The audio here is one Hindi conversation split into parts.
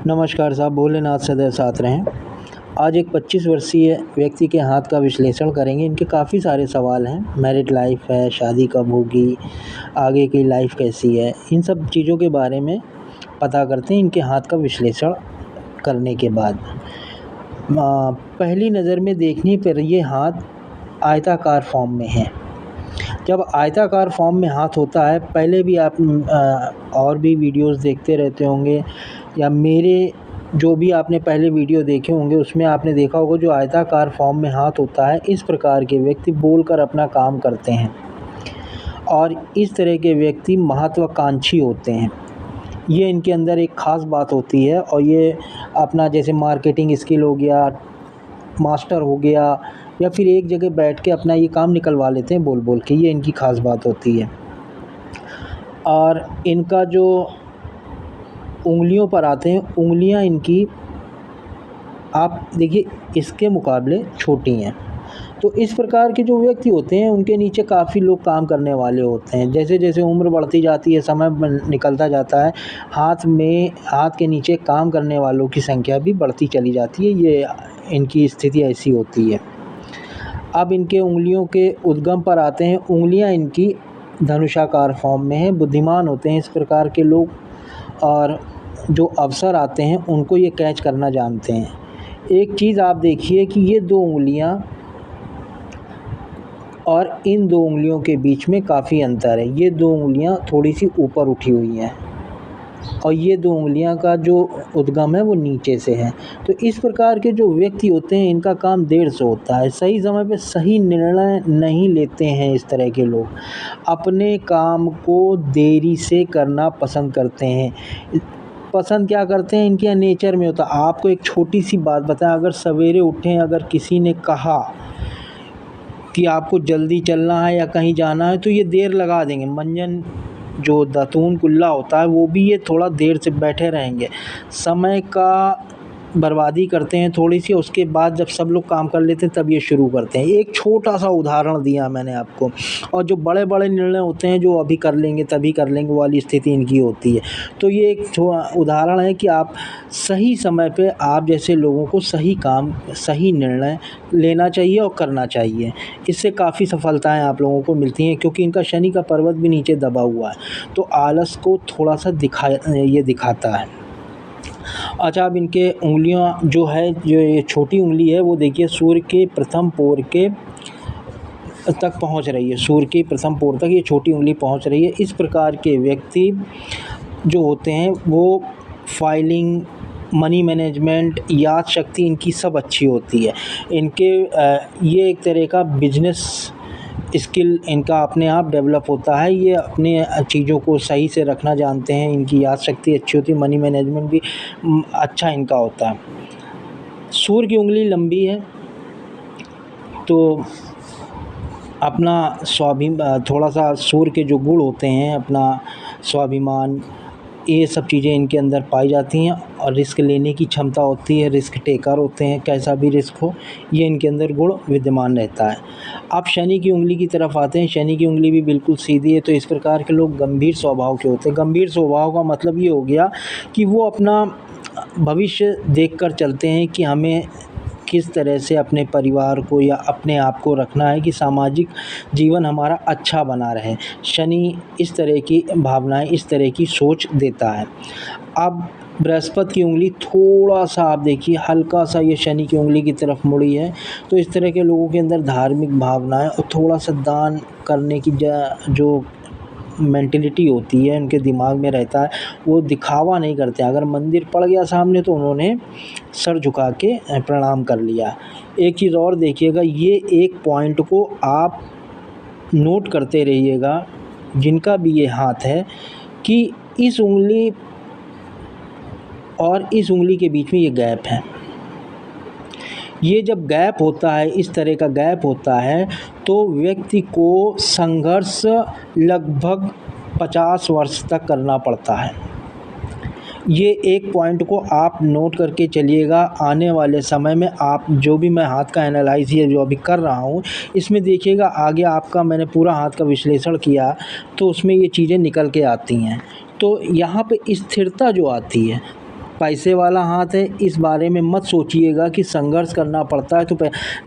नमस्कार साहब, भोलेनाथ सदैव साथ रहें। आज एक 25 वर्षीय व्यक्ति के हाथ का विश्लेषण करेंगे। इनके काफ़ी सारे सवाल हैं। मैरिड लाइफ है, शादी कब होगी, आगे की लाइफ कैसी है, इन सब चीज़ों के बारे में पता करते हैं इनके हाथ का विश्लेषण करने के बाद। पहली नज़र में देखने पर ये हाथ आयताकार फॉर्म में है। जब आयताकार फॉर्म में हाथ होता है, पहले भी आप और भी वीडियोस देखते रहते होंगे या मेरे जो भी आपने पहले वीडियो देखे होंगे उसमें आपने देखा होगा, जो आयताकार फॉर्म में हाथ होता है इस प्रकार के व्यक्ति बोलकर अपना काम करते हैं और इस तरह के व्यक्ति महत्वाकांक्षी होते हैं। ये इनके अंदर एक ख़ास बात होती है और ये अपना जैसे मार्केटिंग स्किल हो गया, मास्टर हो गया या फिर एक जगह बैठ के अपना ये काम निकलवा लेते हैं बोल बोल के, ये इनकी ख़ास बात होती है। और इनका जो उंगलियों पर आते हैं, उंगलियां इनकी आप देखिए इसके मुकाबले छोटी हैं। तो इस प्रकार के जो व्यक्ति होते हैं उनके नीचे काफ़ी लोग काम करने वाले होते हैं। जैसे जैसे उम्र बढ़ती जाती है, समय निकलता जाता है, हाथ के नीचे काम करने वालों की संख्या भी बढ़ती चली जाती है। ये इनकी स्थिति ऐसी होती है। अब इनके उंगलियों के उद्गम पर आते हैं। उंगलियां इनकी धनुषाकार फॉर्म में हैं। बुद्धिमान होते हैं इस प्रकार के लोग और जो अवसर आते हैं उनको ये कैच करना जानते हैं। एक चीज़ आप देखिए कि ये दो उंगलियां और इन दो उंगलियों के बीच में काफ़ी अंतर है। ये दो उंगलियां थोड़ी सी ऊपर उठी हुई हैं और ये दो उंगलियां का जो उद्गम है वो नीचे से है। तो इस प्रकार के जो व्यक्ति होते हैं इनका काम देर से होता है। सही समय पे सही निर्णय नहीं लेते हैं। इस तरह के लोग अपने काम को देरी से करना पसंद करते हैं। पसंद क्या करते हैं, इनके नेचर में होता है। आपको एक छोटी सी बात बताएं, अगर सवेरे उठें, अगर किसी ने कहा कि आपको जल्दी चलना है या कहीं जाना है तो ये देर लगा देंगे। मंजन जो दातून कुल्ला होता है वो भी ये थोड़ा देर से बैठे रहेंगे, समय का बर्बादी करते हैं थोड़ी सी। उसके बाद जब सब लोग काम कर लेते हैं तब ये शुरू करते हैं। एक छोटा सा उदाहरण दिया मैंने आपको। और जो बड़े बड़े निर्णय होते हैं, जो अभी कर लेंगे तभी कर लेंगे वाली स्थिति इनकी होती है। तो ये एक उदाहरण है कि आप सही समय पे आप जैसे लोगों को सही काम, सही निर्णय लेना चाहिए और करना चाहिए। इससे काफ़ी सफलताएं आप लोगों को मिलती हैं, क्योंकि इनका शनि का पर्वत भी नीचे दबा हुआ है तो आलस को थोड़ा सा दिखाता है। अच्छा, अब इनके उंगलियां जो है, जो ये छोटी उंगली है वो देखिए सूर्य के प्रथम पोर के तक पहुंच रही है। सूर्य के प्रथम पोर तक ये छोटी उंगली पहुंच रही है। इस प्रकार के व्यक्ति जो होते हैं वो फाइलिंग, मनी मैनेजमेंट, याद शक्ति इनकी सब अच्छी होती है। इनके ये एक तरह का बिजनेस स्किल इनका अपने आप डेवलप होता है। ये अपने चीज़ों को सही से रखना जानते हैं। इनकी याद शक्ति अच्छी होती है। मनी मैनेजमेंट भी अच्छा इनका होता है। सूर्य की उंगली लंबी है तो अपना थोड़ा सा सूर्य के जो गुण होते हैं, अपना स्वाभिमान, ये सब चीज़ें इनके अंदर पाई जाती हैं और रिस्क लेने की क्षमता होती है। रिस्क टेकर होते हैं, कैसा भी रिस्क हो ये इनके अंदर गुण विद्यमान रहता है। अब शनि की उंगली की तरफ आते हैं। शनि की उंगली भी बिल्कुल सीधी है। तो इस प्रकार के लोग गंभीर स्वभाव के होते हैं। गंभीर स्वभाव का मतलब ये हो गया कि वो अपना भविष्य देखकर चलते हैं कि हमें किस तरह से अपने परिवार को या अपने आप को रखना है कि सामाजिक जीवन हमारा अच्छा बना रहे। शनि इस तरह की भावनाएं, इस तरह की सोच देता है। अब बृहस्पति की उंगली थोड़ा सा आप देखिए, हल्का सा ये शनि की उंगली की तरफ मुड़ी है। तो इस तरह के लोगों के अंदर धार्मिक भावनाएं और थोड़ा सा दान करने की जो मेंटिलिटी होती है उनके दिमाग में रहता है। वो दिखावा नहीं करते। अगर मंदिर पड़ गया सामने तो उन्होंने सर झुका के प्रणाम कर लिया। एक चीज़ और देखिएगा, ये एक पॉइंट को आप नोट करते रहिएगा जिनका भी ये हाथ है, कि इस उंगली और इस उंगली के बीच में ये गैप है। ये जब गैप होता है, इस तरह का गैप होता है, तो व्यक्ति को संघर्ष लगभग 50 वर्ष तक करना पड़ता है। ये एक पॉइंट को आप नोट करके चलिएगा। आने वाले समय में आप जो भी मैं हाथ का एनालाइज़ जो अभी कर रहा हूँ इसमें देखिएगा, आगे आपका मैंने पूरा हाथ का विश्लेषण किया तो उसमें ये चीज़ें निकल के आती हैं। तो यहाँ पे स्थिरता जो आती है, पैसे वाला हाथ है, इस बारे में मत सोचिएगा कि संघर्ष करना पड़ता है। तो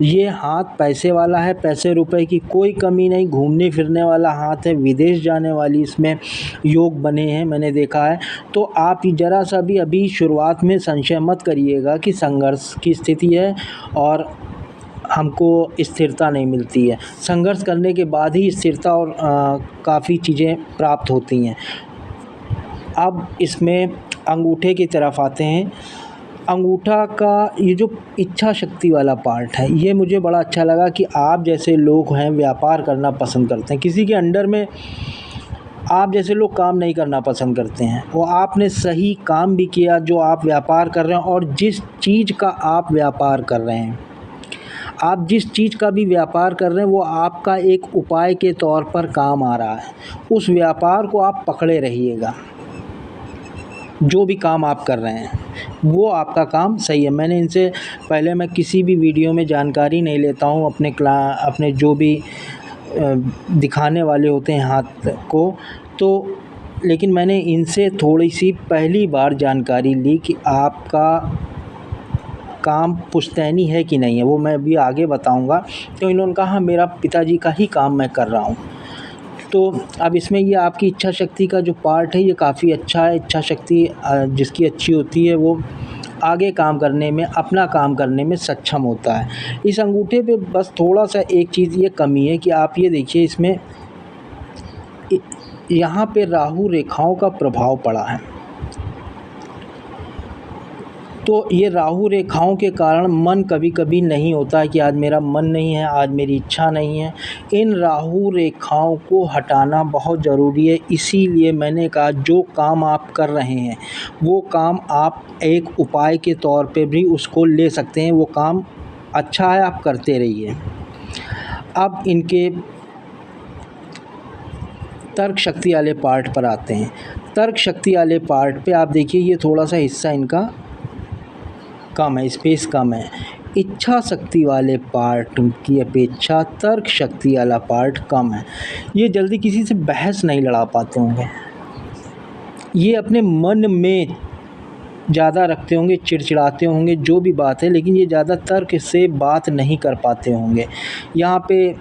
ये हाथ पैसे वाला है, पैसे रुपए की कोई कमी नहीं, घूमने फिरने वाला हाथ है, विदेश जाने वाली इसमें योग बने हैं, मैंने देखा है। तो आप ज़रा सा भी अभी शुरुआत में संशय मत करिएगा कि संघर्ष की स्थिति है और हमको स्थिरता नहीं मिलती है। संघर्ष करने के बाद ही स्थिरता और काफ़ी चीज़ें प्राप्त होती हैं। अब इसमें अंगूठे की तरफ आते हैं। अंगूठा का ये जो इच्छा शक्ति वाला पार्ट है, ये मुझे बड़ा अच्छा लगा कि आप जैसे लोग हैं व्यापार करना पसंद करते हैं, किसी के अंडर में आप जैसे लोग काम नहीं करना पसंद करते हैं। वो आपने सही काम भी किया जो आप व्यापार कर रहे हैं, और जिस चीज़ का आप व्यापार कर रहे हैं, आप जिस चीज़ का भी व्यापार कर रहे हैं वो आपका एक उपाय के तौर पर काम आ रहा है। उस व्यापार को आप पकड़े रहिएगा। जो भी काम आप कर रहे हैं वो आपका काम सही है। मैंने इनसे पहले मैं किसी भी वीडियो में जानकारी नहीं लेता हूँ अपने जो भी दिखाने वाले होते हैं हाथ को, तो लेकिन मैंने इनसे थोड़ी सी पहली बार जानकारी ली कि आपका काम पुश्तैनी है कि नहीं है, वो मैं अभी आगे बताऊंगा। तो इन्होंने कहा हाँ, मेरा पिताजी का ही काम मैं कर रहा हूँ। तो अब इसमें ये आपकी इच्छा शक्ति का जो पार्ट है ये काफ़ी अच्छा है। इच्छा शक्ति जिसकी अच्छी होती है वो आगे काम करने में, अपना काम करने में सक्षम होता है। इस अंगूठे पे बस थोड़ा सा एक चीज़ ये कमी है कि आप ये देखिए, इसमें यहाँ पे राहु रेखाओं का प्रभाव पड़ा है। तो ये राहु रेखाओं के कारण मन कभी कभी नहीं होता है कि आज मेरा मन नहीं है, आज मेरी इच्छा नहीं है। इन राहु रेखाओं को हटाना बहुत ज़रूरी है। इसीलिए मैंने कहा जो काम आप कर रहे हैं वो काम आप एक उपाय के तौर पे भी उसको ले सकते हैं। वो काम अच्छा है, आप करते रहिए। अब इनके तर्क शक्ति वाले पार्ट पर आते हैं। तर्क शक्ति वाले पार्ट पे आप देखिए, ये थोड़ा सा हिस्सा इनका कम है, स्पेस कम है। इच्छा शक्ति वाले पार्ट की अपेक्षा तर्क शक्ति वाला पार्ट कम है। ये जल्दी किसी से बहस नहीं लड़ा पाते होंगे, ये अपने मन में ज़्यादा रखते होंगे, चिड़चिड़ाते होंगे जो भी बात है, लेकिन ये ज़्यादा तर्क से बात नहीं कर पाते होंगे। यहाँ पे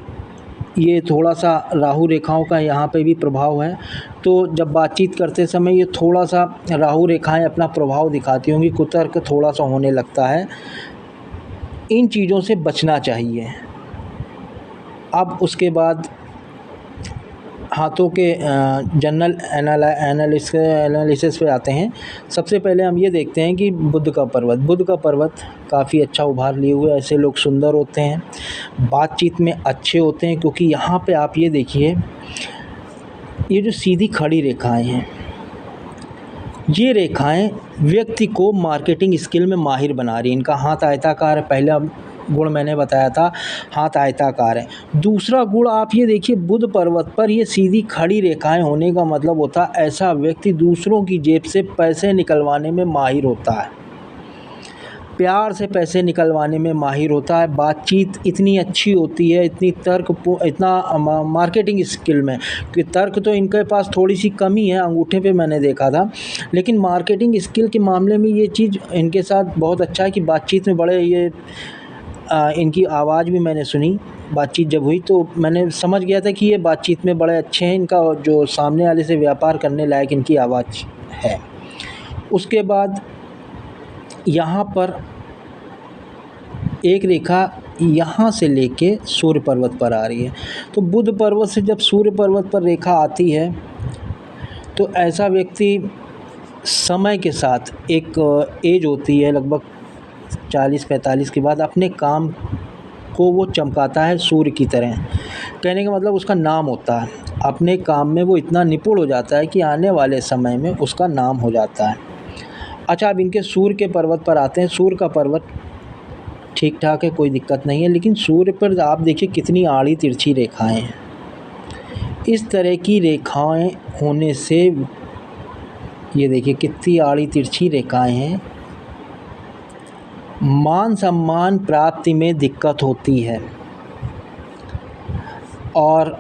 ये थोड़ा सा राहु रेखाओं का यहाँ पे भी प्रभाव है। तो जब बातचीत करते समय ये थोड़ा सा राहु रेखाएं अपना प्रभाव दिखाती होंगी, कुतर्क थोड़ा सा होने लगता है। इन चीज़ों से बचना चाहिए। अब उसके बाद हाथों के जनरल एनालिसिस पे आते हैं। सबसे पहले हम ये देखते हैं कि बुध का पर्वत काफ़ी अच्छा उभार लिए हुए। ऐसे लोग सुंदर होते हैं, बातचीत में अच्छे होते हैं, क्योंकि यहाँ पे आप ये देखिए, ये जो सीधी खड़ी रेखाएं हैं, ये रेखाएं व्यक्ति को मार्केटिंग स्किल में माहिर बना रही हैं। इनका हाथ आयताकार है, पहला गुण मैंने बताया था, हाथ आयताकार है। दूसरा गुण आप ये देखिए, बुध पर्वत पर ये सीधी खड़ी रेखाएं होने का मतलब होता है ऐसा व्यक्ति दूसरों की जेब से पैसे निकलवाने में माहिर होता है, प्यार से पैसे निकलवाने में माहिर होता है। बातचीत इतनी अच्छी होती है, इतना मार्केटिंग स्किल में कि तर्क तो इनके पास थोड़ी सी कमी है, अंगूठे पे मैंने देखा था, लेकिन मार्केटिंग स्किल के मामले में ये चीज़ इनके साथ बहुत अच्छा है कि बातचीत में बड़े ये इनकी आवाज़ भी मैंने सुनी। बातचीत जब हुई तो मैंने समझ गया था कि ये बातचीत में बड़े अच्छे हैं। इनका जो सामने वाले से व्यापार करने लायक इनकी आवाज़ है। उसके बाद यहाँ पर एक रेखा यहाँ से लेके सूर्य पर्वत पर आ रही है। तो बुध पर्वत से जब सूर्य पर्वत पर रेखा आती है तो ऐसा व्यक्ति समय के साथ, एक एज होती है लगभग 40-45 के बाद, अपने काम को वो चमकाता है सूर्य की तरह। कहने का मतलब उसका नाम होता है, अपने काम में वो इतना निपुण हो जाता है कि आने वाले समय में उसका नाम हो जाता है। अच्छा, अब इनके सूर्य के पर्वत पर आते हैं। सूर्य का पर्वत ठीक ठाक है, कोई दिक्कत नहीं है, लेकिन सूर्य पर आप देखिए कितनी आड़ी तिरछी रेखाएं हैं। इस तरह की रेखाएं होने से, ये देखिए कितनी आड़ी तिरछी रेखाएं हैं, मान सम्मान प्राप्ति में दिक्कत होती है और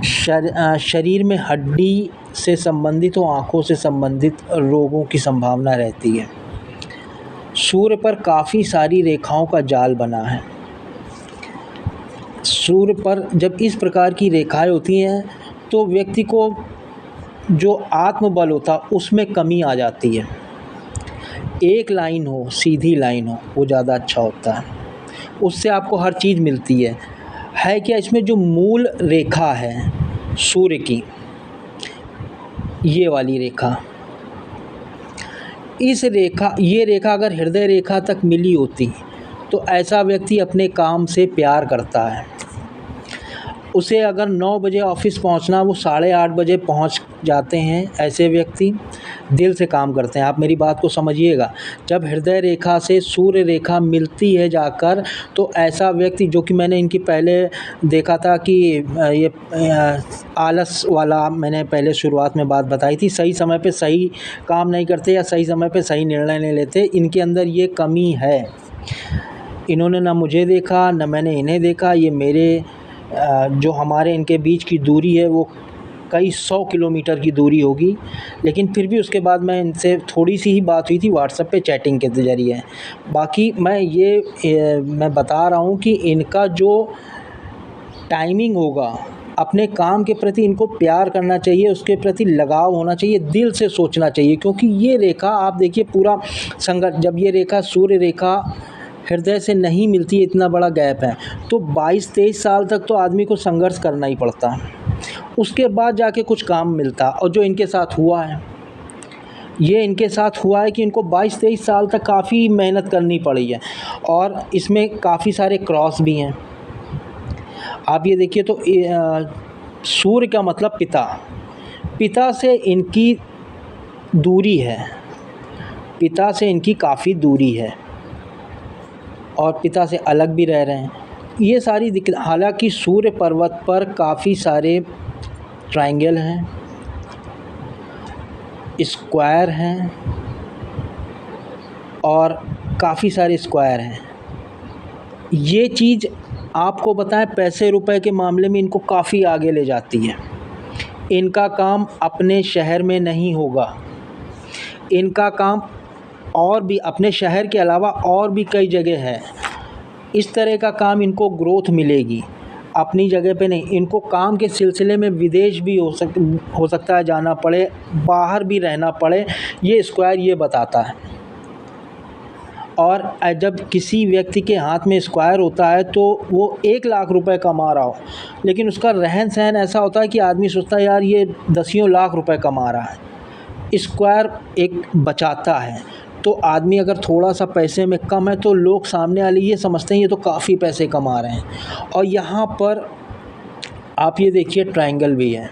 शरीर में हड्डी से संबंधित और आँखों से संबंधित रोगों की संभावना रहती है। सूर्य पर काफ़ी सारी रेखाओं का जाल बना है। सूर्य पर जब इस प्रकार की रेखाएं होती हैं तो व्यक्ति को जो आत्मबल होता उसमें कमी आ जाती है। एक लाइन हो, सीधी लाइन हो, वो ज़्यादा अच्छा होता है, उससे आपको हर चीज़ मिलती है क्या? इसमें जो मूल रेखा है सूर्य की, ये वाली रेखा, ये रेखा अगर हृदय रेखा तक मिली होती तो ऐसा व्यक्ति अपने काम से प्यार करता है। उसे अगर 9 बजे ऑफिस पहुंचना, वो 8:30 बजे पहुंच जाते हैं। ऐसे व्यक्ति दिल से काम करते हैं। आप मेरी बात को समझिएगा। जब हृदय रेखा से सूर्य रेखा मिलती है जाकर, तो ऐसा व्यक्ति, जो कि मैंने इनकी पहले देखा था कि ये आलस वाला मैंने पहले शुरुआत में बात बताई थी, सही समय पे सही काम नहीं करते या सही समय पे सही निर्णय नहीं लेते, इनके अंदर ये कमी है। इन्होंने ना मुझे देखा ना मैंने इन्हें देखा। ये मेरे जो हमारे इनके बीच की दूरी है वो कई 100 किलोमीटर की दूरी होगी, लेकिन फिर भी उसके बाद मैं इनसे थोड़ी सी ही बात हुई थी व्हाट्सएप पे चैटिंग के ज़रिए। बाकी मैं बता रहा हूँ कि इनका जो टाइमिंग होगा, अपने काम के प्रति इनको प्यार करना चाहिए, उसके प्रति लगाव होना चाहिए, दिल से सोचना चाहिए, क्योंकि ये रेखा आप देखिए पूरा संघर्ष, जब ये रेखा सूर्य रेखा हृदय से नहीं मिलती है, इतना बड़ा गैप है, तो 22-23 साल तक तो आदमी को संघर्ष करना ही पड़ता है, उसके बाद जाके कुछ काम मिलता। और जो इनके साथ हुआ है, ये इनके साथ हुआ है कि इनको 22-23 साल तक काफ़ी मेहनत करनी पड़ी है, और इसमें काफ़ी सारे क्रॉस भी हैं। आप ये देखिए तो सूर्य का मतलब पिता से इनकी दूरी है, पिता से इनकी काफ़ी दूरी है और पिता से अलग भी रह रहे हैं। ये सारी दिक्कत, हालांकि सूर्य पर्वत पर काफ़ी सारे ट्रायंगल हैं, स्क्वायर हैं और काफ़ी सारे स्क्वायर हैं। ये चीज़ आपको बताएं, पैसे रुपए के मामले में इनको काफ़ी आगे ले जाती है। इनका काम अपने शहर में नहीं होगा, इनका काम और भी अपने शहर के अलावा और भी कई जगह है। इस तरह का काम इनको ग्रोथ मिलेगी, अपनी जगह पे नहीं। इनको काम के सिलसिले में विदेश भी हो सकता है जाना पड़े, बाहर भी रहना पड़े, ये स्क्वायर ये बताता है। और जब किसी व्यक्ति के हाथ में स्क्वायर होता है तो वो 1 लाख रुपए कमा रहा हो, लेकिन उसका रहन सहन ऐसा होता है कि आदमी सोचता है यार ये दसियों लाख रुपए कमा रहा है। स्क्वायर एक बचाता है, तो आदमी अगर थोड़ा सा पैसे में कम है तो लोग सामने वाले ये समझते हैं ये तो काफ़ी पैसे कमा रहे हैं। और यहाँ पर आप ये देखिए ट्रायंगल भी है,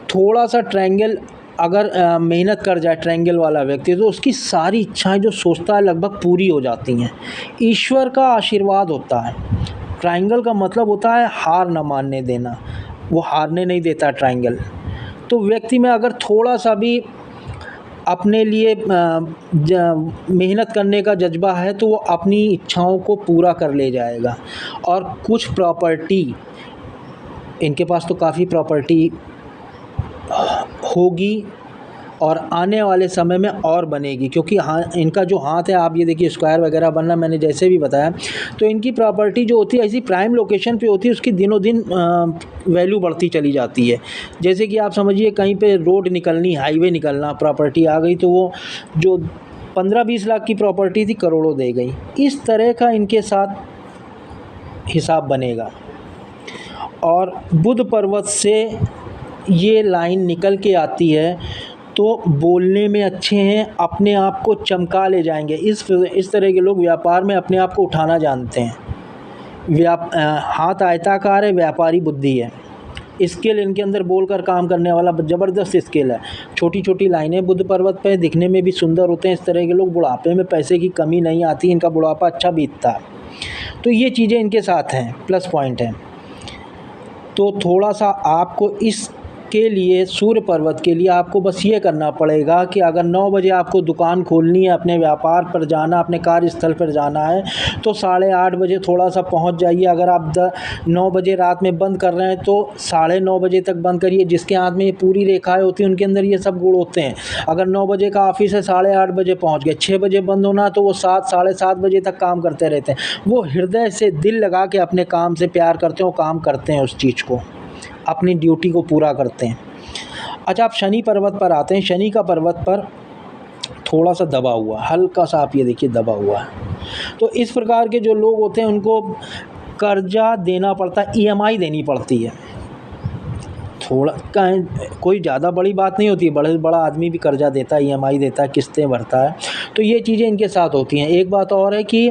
थोड़ा सा ट्रायंगल अगर मेहनत कर जाए ट्रायंगल वाला व्यक्ति, तो उसकी सारी इच्छाएं जो सोचता है लगभग पूरी हो जाती हैं। ईश्वर का आशीर्वाद होता है। ट्रायंगल का मतलब होता है हार न मानने देना, वो हारने नहीं देता ट्रायंगल। तो व्यक्ति में अगर थोड़ा सा भी अपने लिए मेहनत करने का जज्बा है तो वो अपनी इच्छाओं को पूरा कर ले जाएगा। और कुछ प्रॉपर्टी, इनके पास तो काफ़ी प्रॉपर्टी होगी और आने वाले समय में और बनेगी, क्योंकि इनका जो हाथ है, आप ये देखिए स्क्वायर वगैरह बनना, मैंने जैसे भी बताया, तो इनकी प्रॉपर्टी जो होती है ऐसी प्राइम लोकेशन पे होती है, उसकी दिनों दिन वैल्यू बढ़ती चली जाती है। जैसे कि आप समझिए कहीं पे रोड निकलनी, हाईवे निकलना, प्रॉपर्टी आ गई तो वो जो 15-20 लाख की प्रॉपर्टी थी करोड़ों दे गई। इस तरह का इनके साथ हिसाब बनेगा। और बुध पर्वत से ये लाइन निकल के आती है तो बोलने में अच्छे हैं, अपने आप को चमका ले जाएंगे। इस तरह के लोग व्यापार में अपने आप को उठाना जानते हैं। हाथ आयताकार है, व्यापारी बुद्धि है, स्किल इनके अंदर बोलकर काम करने वाला ज़बरदस्त स्किल है। छोटी छोटी लाइनें बुध पर्वत पे दिखने में भी सुंदर होते हैं। इस तरह के लोग बुढ़ापे में पैसे की कमी नहीं आती, इनका बुढ़ापा अच्छा बीतता है। तो ये चीज़ें इनके साथ हैं, प्लस पॉइंट हैं। तो थोड़ा सा आपको इस के लिए, सूर्य पर्वत के लिए आपको बस ये करना पड़ेगा कि अगर 9 बजे आपको दुकान खोलनी है, अपने व्यापार पर जाना, अपने कार्यस्थल पर जाना है, तो 8:30 बजे थोड़ा-सा पहुँच जाइए। अगर आप 9 बजे रात में बंद कर रहे हैं तो 9:30 बजे तक बंद करिए। जिसके हाथ में ये पूरी रेखाएँ होती हैं उनके अंदर ये सब गुण होते हैं। अगर 9 बजे का ऑफ़िस है, 8:30 बजे पहुँच गए, 6 बजे बंद होना तो वो 7 साढ़े 7 बजे तक काम करते रहते हैं। वो हृदय से दिल लगा के अपने काम से प्यार करते हैं और काम करते हैं, उस चीज़ को, अपनी ड्यूटी को पूरा करते हैं। अच्छा, आप शनि पर्वत पर आते हैं। शनि का पर्वत पर थोड़ा-सा दबा हुआ, हल्का-सा आप ये देखिए दबा हुआ है। तो इस प्रकार के जो लोग होते हैं उनको कर्ज़ा देना पड़ता है, ईएमआई देनी पड़ती है। थोड़ा कोई ज़्यादा बड़ी बात नहीं होती है, बड़ा आदमी भी कर्ज़ा देता है, ईएमआई देता है, किस्तें भरता है। तो ये चीज़ें इनके साथ होती हैं। एक बात और है कि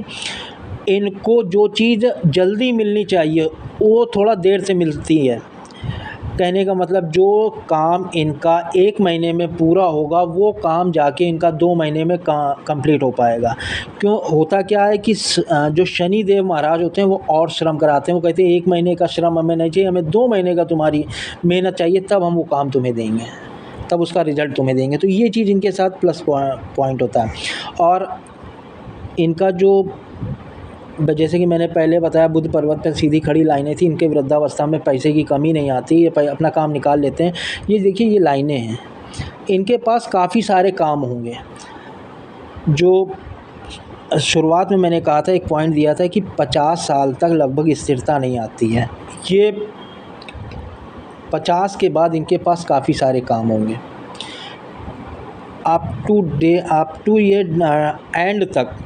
इनको जो चीज़ जल्दी मिलनी चाहिए वो थोड़ा देर से मिलती है। कहने का मतलब जो काम इनका 1 महीने में पूरा होगा वो काम जाके इनका 2 महीने में कंप्लीट हो पाएगा। क्यों होता क्या है कि जो शनि देव महाराज होते हैं वो और श्रम कराते हैं। वो कहते हैं 1 महीने का श्रम हमें नहीं चाहिए, हमें 2 महीने का तुम्हारी मेहनत चाहिए, तब हम वो काम तुम्हें देंगे, तब उसका रिज़ल्ट तुम्हें देंगे। तो ये चीज़ इनके साथ प्लस पॉइंट होता है। और इनका जो जैसे कि मैंने पहले बताया, बुध पर्वत पर सीधी खड़ी लाइनें थी। इनके वृद्धावस्था में पैसे की कमी नहीं आती, ये अपना काम निकाल लेते हैं। ये देखिए, ये लाइनें हैं, इनके पास काफ़ी सारे काम होंगे। जो शुरुआत में मैंने कहा था, एक पॉइंट दिया था कि 50 साल तक लगभग स्थिरता नहीं आती है। ये 50 के बाद इनके पास काफ़ी सारे काम होंगे। अप टू ये एंड तक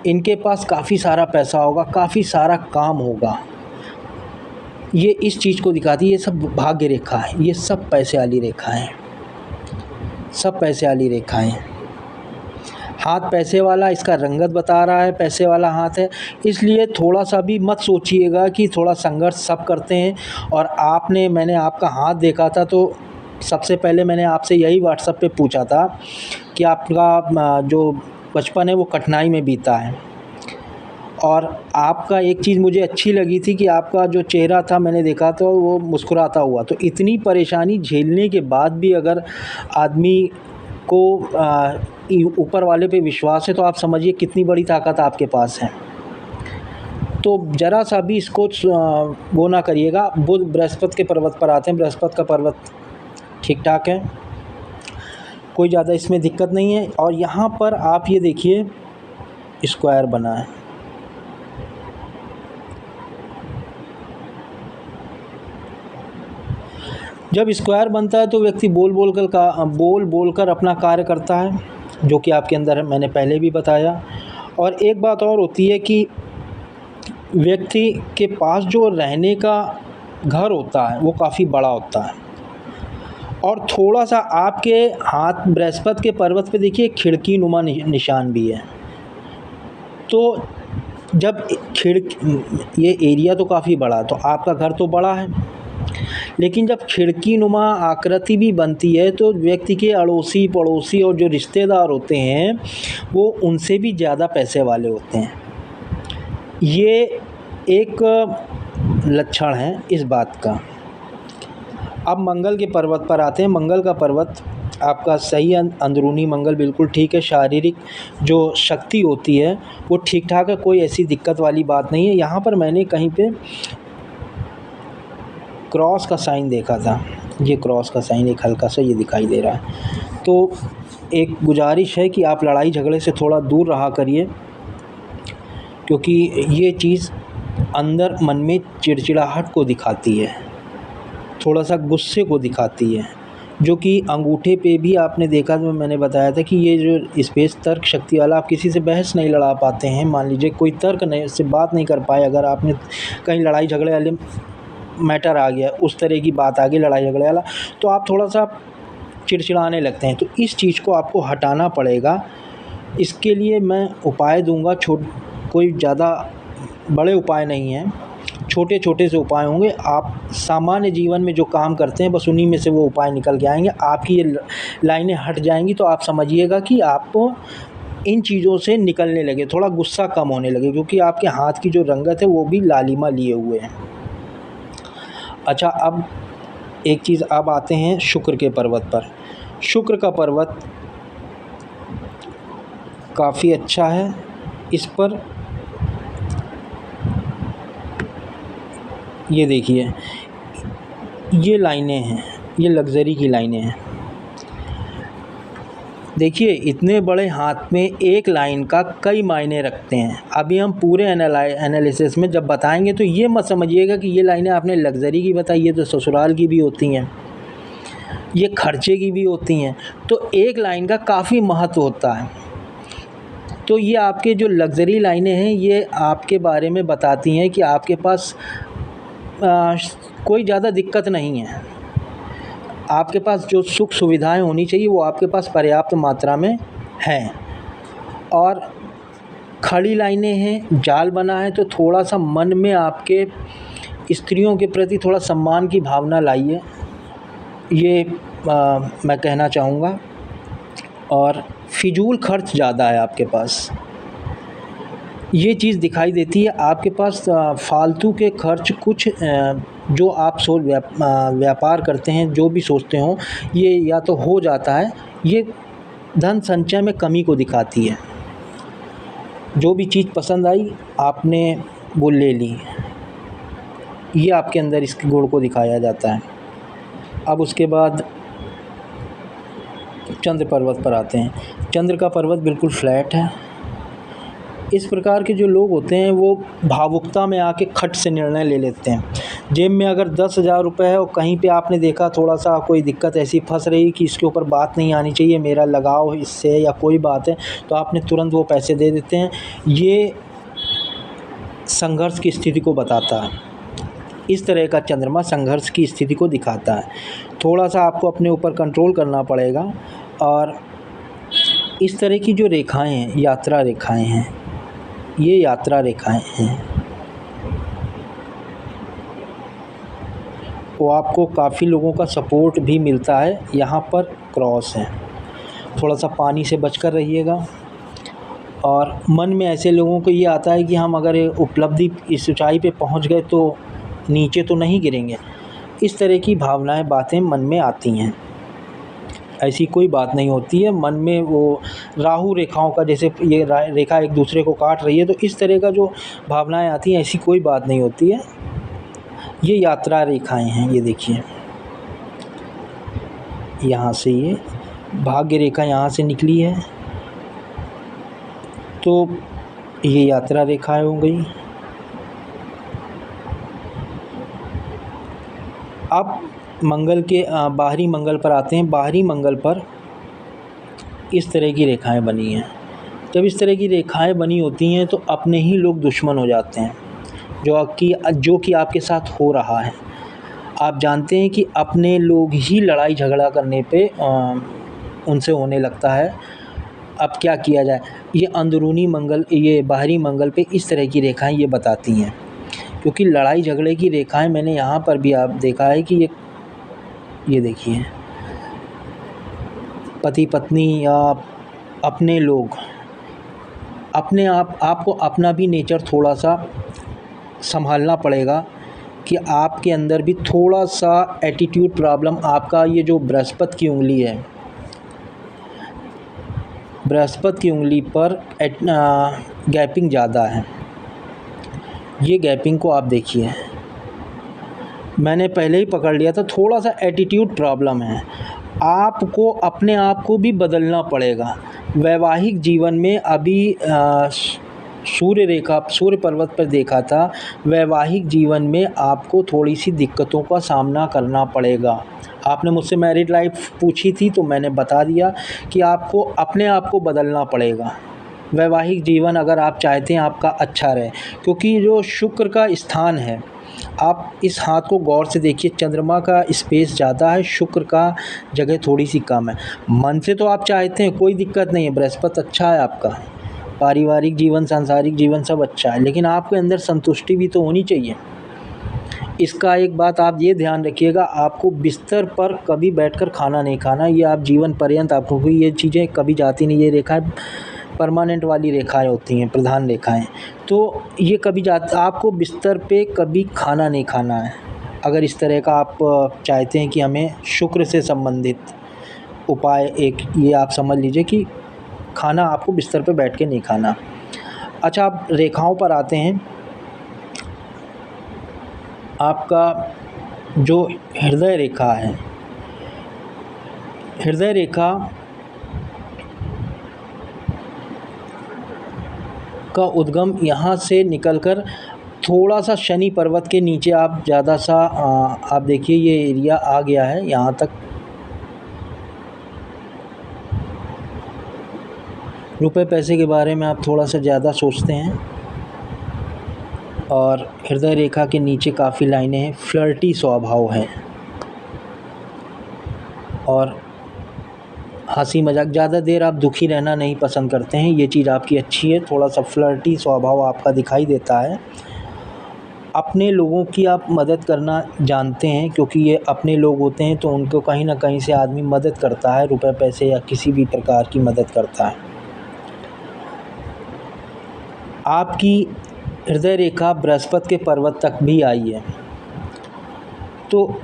इनके पास काफ़ी सारा पैसा होगा, काफ़ी सारा काम होगा। ये इस चीज़ को दिखाती है। ये सब भाग्य रेखा है, ये सब पैसे वाली रेखा है, सब पैसे वाली रेखाएँ। हाथ पैसे वाला, इसका रंगत बता रहा है पैसे वाला हाथ है। इसलिए थोड़ा-सा भी मत सोचिएगा कि थोड़ा संघर्ष सब करते हैं। और मैंने आपका हाथ देखा था तो सबसे पहले मैंने आपसे यही व्हाट्सएप पे पूछा था कि आपका जो बचपन है वो कठिनाई में बीता है। और आपका एक चीज़ मुझे अच्छी लगी थी कि आपका जो चेहरा था, मैंने देखा तो वो मुस्कुराता हुआ। तो इतनी परेशानी झेलने के बाद भी अगर आदमी को ऊपर वाले पे विश्वास है तो आप समझिए कितनी बड़ी ताकत आपके पास है। तो ज़रा सा भी इसको वो ना करिएगा। बुध बृहस्पति के पर्वत पर आते हैं। बृहस्पति का पर्वत ठीक-ठाक है, कोई ज़्यादा इसमें दिक्कत नहीं है। और यहाँ पर आप ये देखिए स्क्वायर बना है। जब स्क्वायर बनता है तो व्यक्ति बोल कर अपना कार्य करता है, जो कि आपके अंदर है, मैंने पहले भी बताया। और एक बात और होती है कि व्यक्ति के पास जो रहने का घर होता है वो काफ़ी बड़ा होता है। और थोड़ा-सा आपके हाथ बृहस्पति के पर्वत पे देखिए खिड़की नुमा निशान भी है। तो जब ये एरिया तो काफ़ी बड़ा है, तो आपका घर तो बड़ा है, लेकिन जब खिड़की नुमा आकृति भी बनती है तो व्यक्ति के अड़ोसी पड़ोसी और जो रिश्तेदार होते हैं वो उनसे भी ज़्यादा पैसे वाले होते हैं। ये एक लक्षण है इस बात का। अब मंगल के पर्वत पर आते हैं। मंगल का पर्वत आपका सही अंदरूनी मंगल बिल्कुल ठीक है। शारीरिक जो शक्ति होती है वो ठीक-ठाक है, कोई ऐसी दिक्कत वाली बात नहीं है। यहाँ पर मैंने कहीं पे क्रॉस का साइन देखा था, ये क्रॉस का साइन एक हल्का सा ये दिखाई दे रहा है। तो एक गुजारिश है कि आप लड़ाई झगड़े से थोड़ा दूर रहा करिए, क्योंकि ये चीज़ अंदर मन में चिड़चिड़ाहट को दिखाती है, थोड़ा सा गुस्से को दिखाती है, जो कि अंगूठे पे भी आपने देखा तो मैंने बताया था कि ये जो स्पेस तर्क शक्ति वाला, आप किसी से बहस नहीं लड़ा पाते हैं। मान लीजिए कोई तर्क नहीं से बात नहीं कर पाए, अगर आपने कहीं लड़ाई झगड़े वाले मैटर आ गया, उस तरह की बात आ गई लड़ाई झगड़े वाला, तो आप थोड़ा सा चिड़चिड़ाने लगते हैं। तो इस चीज़ को आपको हटाना पड़ेगा। इसके लिए मैं उपाय दूंगा, कोई ज़्यादा बड़े उपाय नहीं हैं, छोटे छोटे से उपाय होंगे। आप सामान्य जीवन में जो काम करते हैं बस उन्हीं में से वो उपाय निकल के आएंगे। आपकी ये लाइनें हट जाएंगी तो आप समझिएगा कि आपको इन चीज़ों से निकलने लगे, थोड़ा गुस्सा कम होने लगे, क्योंकि आपके हाथ की जो रंगत है वो भी लालिमा लिए हुए है। अच्छा, अब एक चीज़ अब आते हैं शुक्र के पर्वत पर। शुक्र का पर्वत काफ़ी अच्छा है। इस पर ये देखिए, ये लाइनें हैं, ये लग्ज़री की लाइनें हैं। देखिए इतने बड़े हाथ में एक लाइन का कई मायने रखते हैं। अभी हम पूरे एनालिसिस में जब बताएंगे तो ये मत समझिएगा कि ये लाइनें आपने लग्ज़री की बताई, ये तो ससुराल की भी होती हैं, ये खर्चे की भी होती हैं। तो एक लाइन का काफ़ी महत्व होता है। तो ये आपके जो लग्ज़री लाइनें हैं ये आपके बारे में बताती हैं कि आपके पास कोई ज़्यादा दिक्कत नहीं है। आपके पास जो सुख सुविधाएं होनी चाहिए वो आपके पास पर्याप्त मात्रा में हैं। और खड़ी लाइनें हैं, जाल बना है, तो थोड़ा सा मन में आपके स्त्रियों के प्रति थोड़ा सम्मान की भावना लाइए, ये मैं कहना चाहूँगा। और फिजूल खर्च ज़्यादा है आपके पास, ये चीज़ दिखाई देती है। आपके पास फालतू के खर्च कुछ जो आप व्यापार करते हैं, जो भी सोचते हो, ये या तो हो जाता है, ये धन संचय में कमी को दिखाती है। जो भी चीज़ पसंद आई आपने वो ले ली, ये आपके अंदर इस गुण को दिखाया जाता है। अब उसके बाद चंद्र पर्वत पर आते हैं। चंद्र का पर्वत बिल्कुल फ्लैट है। इस प्रकार के जो लोग होते हैं वो भावुकता में आके खट से निर्णय ले लेते हैं। जेब में अगर 10,000 रुपये है और कहीं पे आपने देखा थोड़ा सा कोई दिक्कत ऐसी फंस रही कि इसके ऊपर बात नहीं आनी चाहिए, मेरा लगाव इससे या कोई बात है, तो आपने तुरंत वो पैसे दे देते हैं। ये संघर्ष की स्थिति को बताता है। इस तरह का चंद्रमा संघर्ष की स्थिति को दिखाता है। थोड़ा सा आपको अपने ऊपर कंट्रोल करना पड़ेगा। और इस तरह की जो रेखाएं हैं, यात्रा रेखाएं हैं, ये यात्रा रेखाएं हैं, वो आपको काफ़ी लोगों का सपोर्ट भी मिलता है। यहाँ पर क्रॉस है, थोड़ा सा पानी से बचकर रहिएगा। और मन में ऐसे लोगों को ये आता है कि हम अगर उपलब्धि इस ऊंचाई पे पहुँच गए तो नीचे तो नहीं गिरेंगे। इस तरह की भावनाएं, बातें मन में आती हैं। ऐसी कोई बात नहीं होती है। मन में वो राहु रेखाओं का, जैसे ये रेखा एक दूसरे को काट रही है, तो इस तरह का जो भावनाएं आती हैं, ऐसी कोई बात नहीं होती है। ये यात्रा रेखाएं हैं। ये देखिए, यहाँ से ये भाग्य रेखा यहाँ से निकली है, तो ये यात्रा रेखाएं हो गई। अब मंगल के बाहरी मंगल पर आते हैं। बाहरी मंगल पर इस तरह की रेखाएं बनी हैं। जब इस तरह की रेखाएं बनी होती हैं तो अपने ही लोग दुश्मन हो जाते हैं, जो कि आपके साथ हो रहा है। आप जानते हैं कि अपने लोग ही लड़ाई झगड़ा करने पे उनसे होने लगता है। अब क्या किया जाए? ये अंदरूनी मंगल, ये बाहरी मंगल पे इस तरह की रेखाएं ये बताती हैं, क्योंकि लड़ाई झगड़े की रेखाएं मैंने यहाँ पर भी आप देखा है कि ये देखिए, पति पत्नी या अपने लोग, अपने आपको अपना भी नेचर थोड़ा सा संभालना पड़ेगा कि आपके अंदर भी थोड़ा सा एटीट्यूड प्रॉब्लम, आपका ये जो बृहस्पति की उंगली है, बृहस्पति की उंगली पर गैपिंग ज़्यादा है। ये गैपिंग को आप देखिए, मैंने पहले ही पकड़ लिया था, थोड़ा सा एटीट्यूड प्रॉब्लम है। आपको अपने आप को भी बदलना पड़ेगा। वैवाहिक जीवन में अभी सूर्य पर्वत पर देखा था, वैवाहिक जीवन में आपको थोड़ी सी दिक्कतों का सामना करना पड़ेगा। आपने मुझसे मैरिड लाइफ पूछी थी तो मैंने बता दिया कि आपको अपने आप को बदलना पड़ेगा। वैवाहिक जीवन अगर आप चाहते हैं आपका अच्छा रहे, क्योंकि जो शुक्र का स्थान है, आप इस हाथ को गौर से देखिए, चंद्रमा का स्पेस ज़्यादा है, शुक्र का जगह थोड़ी सी कम है। मन से तो आप चाहते हैं, कोई दिक्कत नहीं है, बृहस्पति अच्छा है आपका, पारिवारिक जीवन, सांसारिक जीवन सब अच्छा है, लेकिन आपके अंदर संतुष्टि भी तो होनी चाहिए। इसका एक बात आप ये ध्यान रखिएगा, आपको बिस्तर पर कभी बैठकर खाना नहीं खाना। ये आप जीवन पर्यंत आपको ये चीज़ें कभी जाती नहीं। ये रेखाएं परमानेंट वाली रेखाएं होती हैं, प्रधान रेखाएं, तो ये कभी आपको बिस्तर पे कभी खाना नहीं खाना है। अगर इस तरह का आप चाहते हैं कि हमें शुक्र से संबंधित उपाय, एक ये आप समझ लीजिए कि खाना आपको बिस्तर पे बैठ के नहीं खाना। अच्छा, आप रेखाओं पर आते हैं। आपका जो हृदय रेखा है, हृदय रेखा का उद्गम यहाँ से निकलकर थोड़ा सा शनि पर्वत के नीचे आप ज़्यादा सा आप देखिए ये एरिया आ गया है यहाँ तक। रुपए पैसे के बारे में आप थोड़ा सा ज़्यादा सोचते हैं और हृदय रेखा के नीचे काफ़ी लाइनें हैं। फ्लर्टी स्वभाव है और हंसी मजाक, ज़्यादा देर आप दुखी रहना नहीं पसंद करते हैं, ये चीज़ आपकी अच्छी है। थोड़ा सा फ्लर्टी स्वभाव आपका दिखाई देता है। अपने लोगों की आप मदद करना जानते हैं, क्योंकि ये अपने लोग होते हैं तो उनको कहीं ना कहीं से आदमी मदद करता है, रुपए पैसे या किसी भी प्रकार की मदद करता है। आपकी हृदय रेखा बृहस्पति के पर्वत तक भी आई है, तो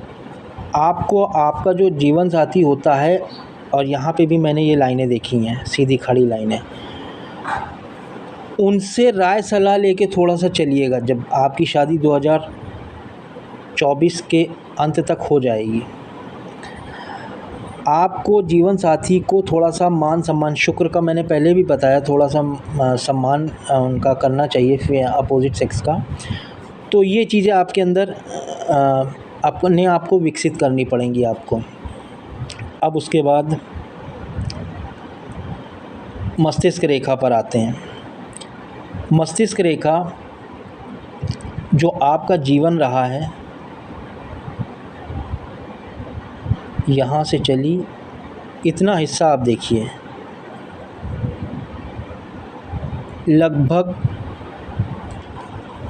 आपको आपका जो जीवन साथी होता है, और यहाँ पे भी मैंने ये लाइनें देखी हैं, सीधी खड़ी लाइनें, उनसे राय सलाह लेके थोड़ा सा चलिएगा। जब आपकी शादी 2024 के अंत तक हो जाएगी, आपको जीवन साथी को थोड़ा सा मान सम्मान, शुक्र का मैंने पहले भी बताया, थोड़ा सा सम्मान उनका करना चाहिए अपोजिट सेक्स का। तो ये चीज़ें आपके अंदर अपने आप को विकसित करनी पड़ेंगी आपको। अब उसके बाद मस्तिष्क रेखा पर आते हैं। मस्तिष्क रेखा जो आपका जीवन रहा है, यहाँ से चली, इतना हिस्सा आप देखिए, लगभग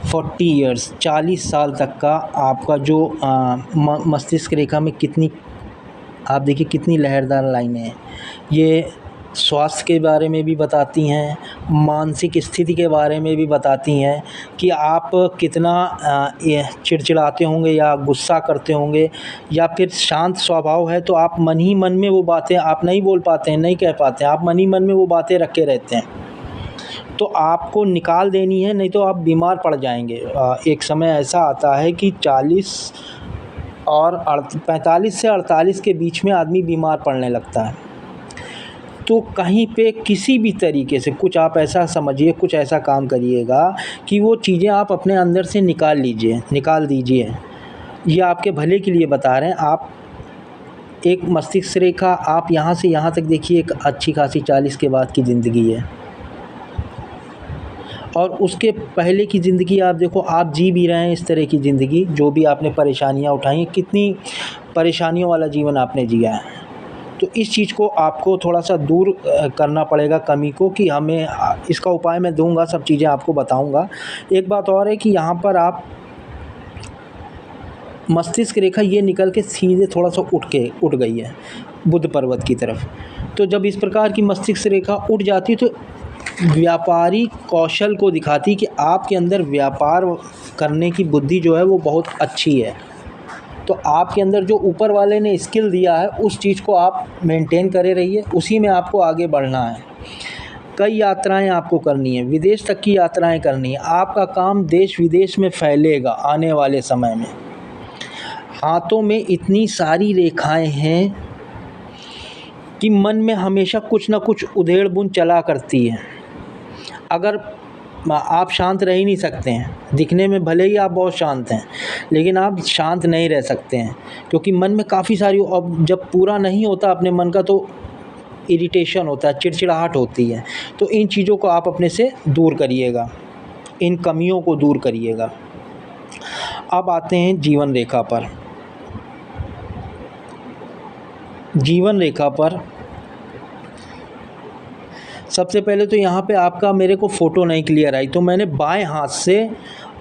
40 इयर्स, 40 साल तक का आपका जो मस्तिष्क रेखा में कितनी, आप देखिए कितनी लहरदार लाइनें हैं। ये स्वास्थ्य के बारे में भी बताती हैं, मानसिक स्थिति के बारे में भी बताती हैं कि आप कितना चिड़चिड़ाते होंगे या गुस्सा करते होंगे, या फिर शांत स्वभाव है तो आप मन ही मन में वो बातें आप नहीं बोल पाते हैं, नहीं कह पाते हैं, आप मन ही मन में वो बातें रखे रहते हैं। तो आपको निकाल देनी है, नहीं तो आप बीमार पड़ जाएंगे। एक समय ऐसा आता है कि 40 और 45 से 48 के बीच में आदमी बीमार पड़ने लगता है। तो कहीं पे किसी भी तरीके से कुछ आप ऐसा समझिए, कुछ ऐसा काम करिएगा कि वो चीज़ें आप अपने अंदर से निकाल दीजिए। ये आपके भले के लिए बता रहे हैं। आप एक मस्तिष्क रेखा, आप यहाँ से यहाँ तक देखिए, एक अच्छी खासी 40 के बाद की ज़िंदगी है, और उसके पहले की ज़िंदगी आप देखो, आप जी भी रहे हैं इस तरह की ज़िंदगी, जो भी आपने परेशानियाँ उठाई हैं, कितनी परेशानियों वाला जीवन आपने जिया है। तो इस चीज़ को आपको थोड़ा सा दूर करना पड़ेगा, कमी को, कि हमें इसका उपाय मैं दूंगा, सब चीज़ें आपको बताऊंगा। एक बात और है कि यहाँ पर आप मस्तिष्क रेखा ये निकल के सीधे थोड़ा सा उठ गई है बुध पर्वत की तरफ। तो जब इस प्रकार की मस्तिष्क रेखा उठ जाती तो व्यापारी कौशल को दिखाती कि आपके अंदर व्यापार करने की बुद्धि जो है वो बहुत अच्छी है। तो आपके अंदर जो ऊपर वाले ने स्किल दिया है, उस चीज़ को आप मेंटेन करे रहिए, उसी में आपको आगे बढ़ना है। कई यात्राएं आपको करनी है, विदेश तक की यात्राएं करनी है। आपका काम देश विदेश में फैलेगा आने वाले समय में। हाथों में इतनी सारी रेखाएं हैं कि मन में हमेशा कुछ ना कुछ उधेड़ बुन चला करती है। अगर आप शांत रह ही नहीं सकते हैं, दिखने में भले ही आप बहुत शांत हैं, लेकिन आप शांत नहीं रह सकते हैं, क्योंकि मन में काफ़ी सारी, अब जब पूरा नहीं होता अपने मन का तो इरिटेशन होता है, चिड़चिड़ाहट होती है। तो इन चीज़ों को आप अपने से दूर करिएगा, इन कमियों को दूर करिएगा। अब आते हैं जीवन रेखा पर। जीवन रेखा पर सबसे पहले तो यहाँ पे आपका मेरे को फ़ोटो नहीं क्लियर आई, तो मैंने बाएं हाथ से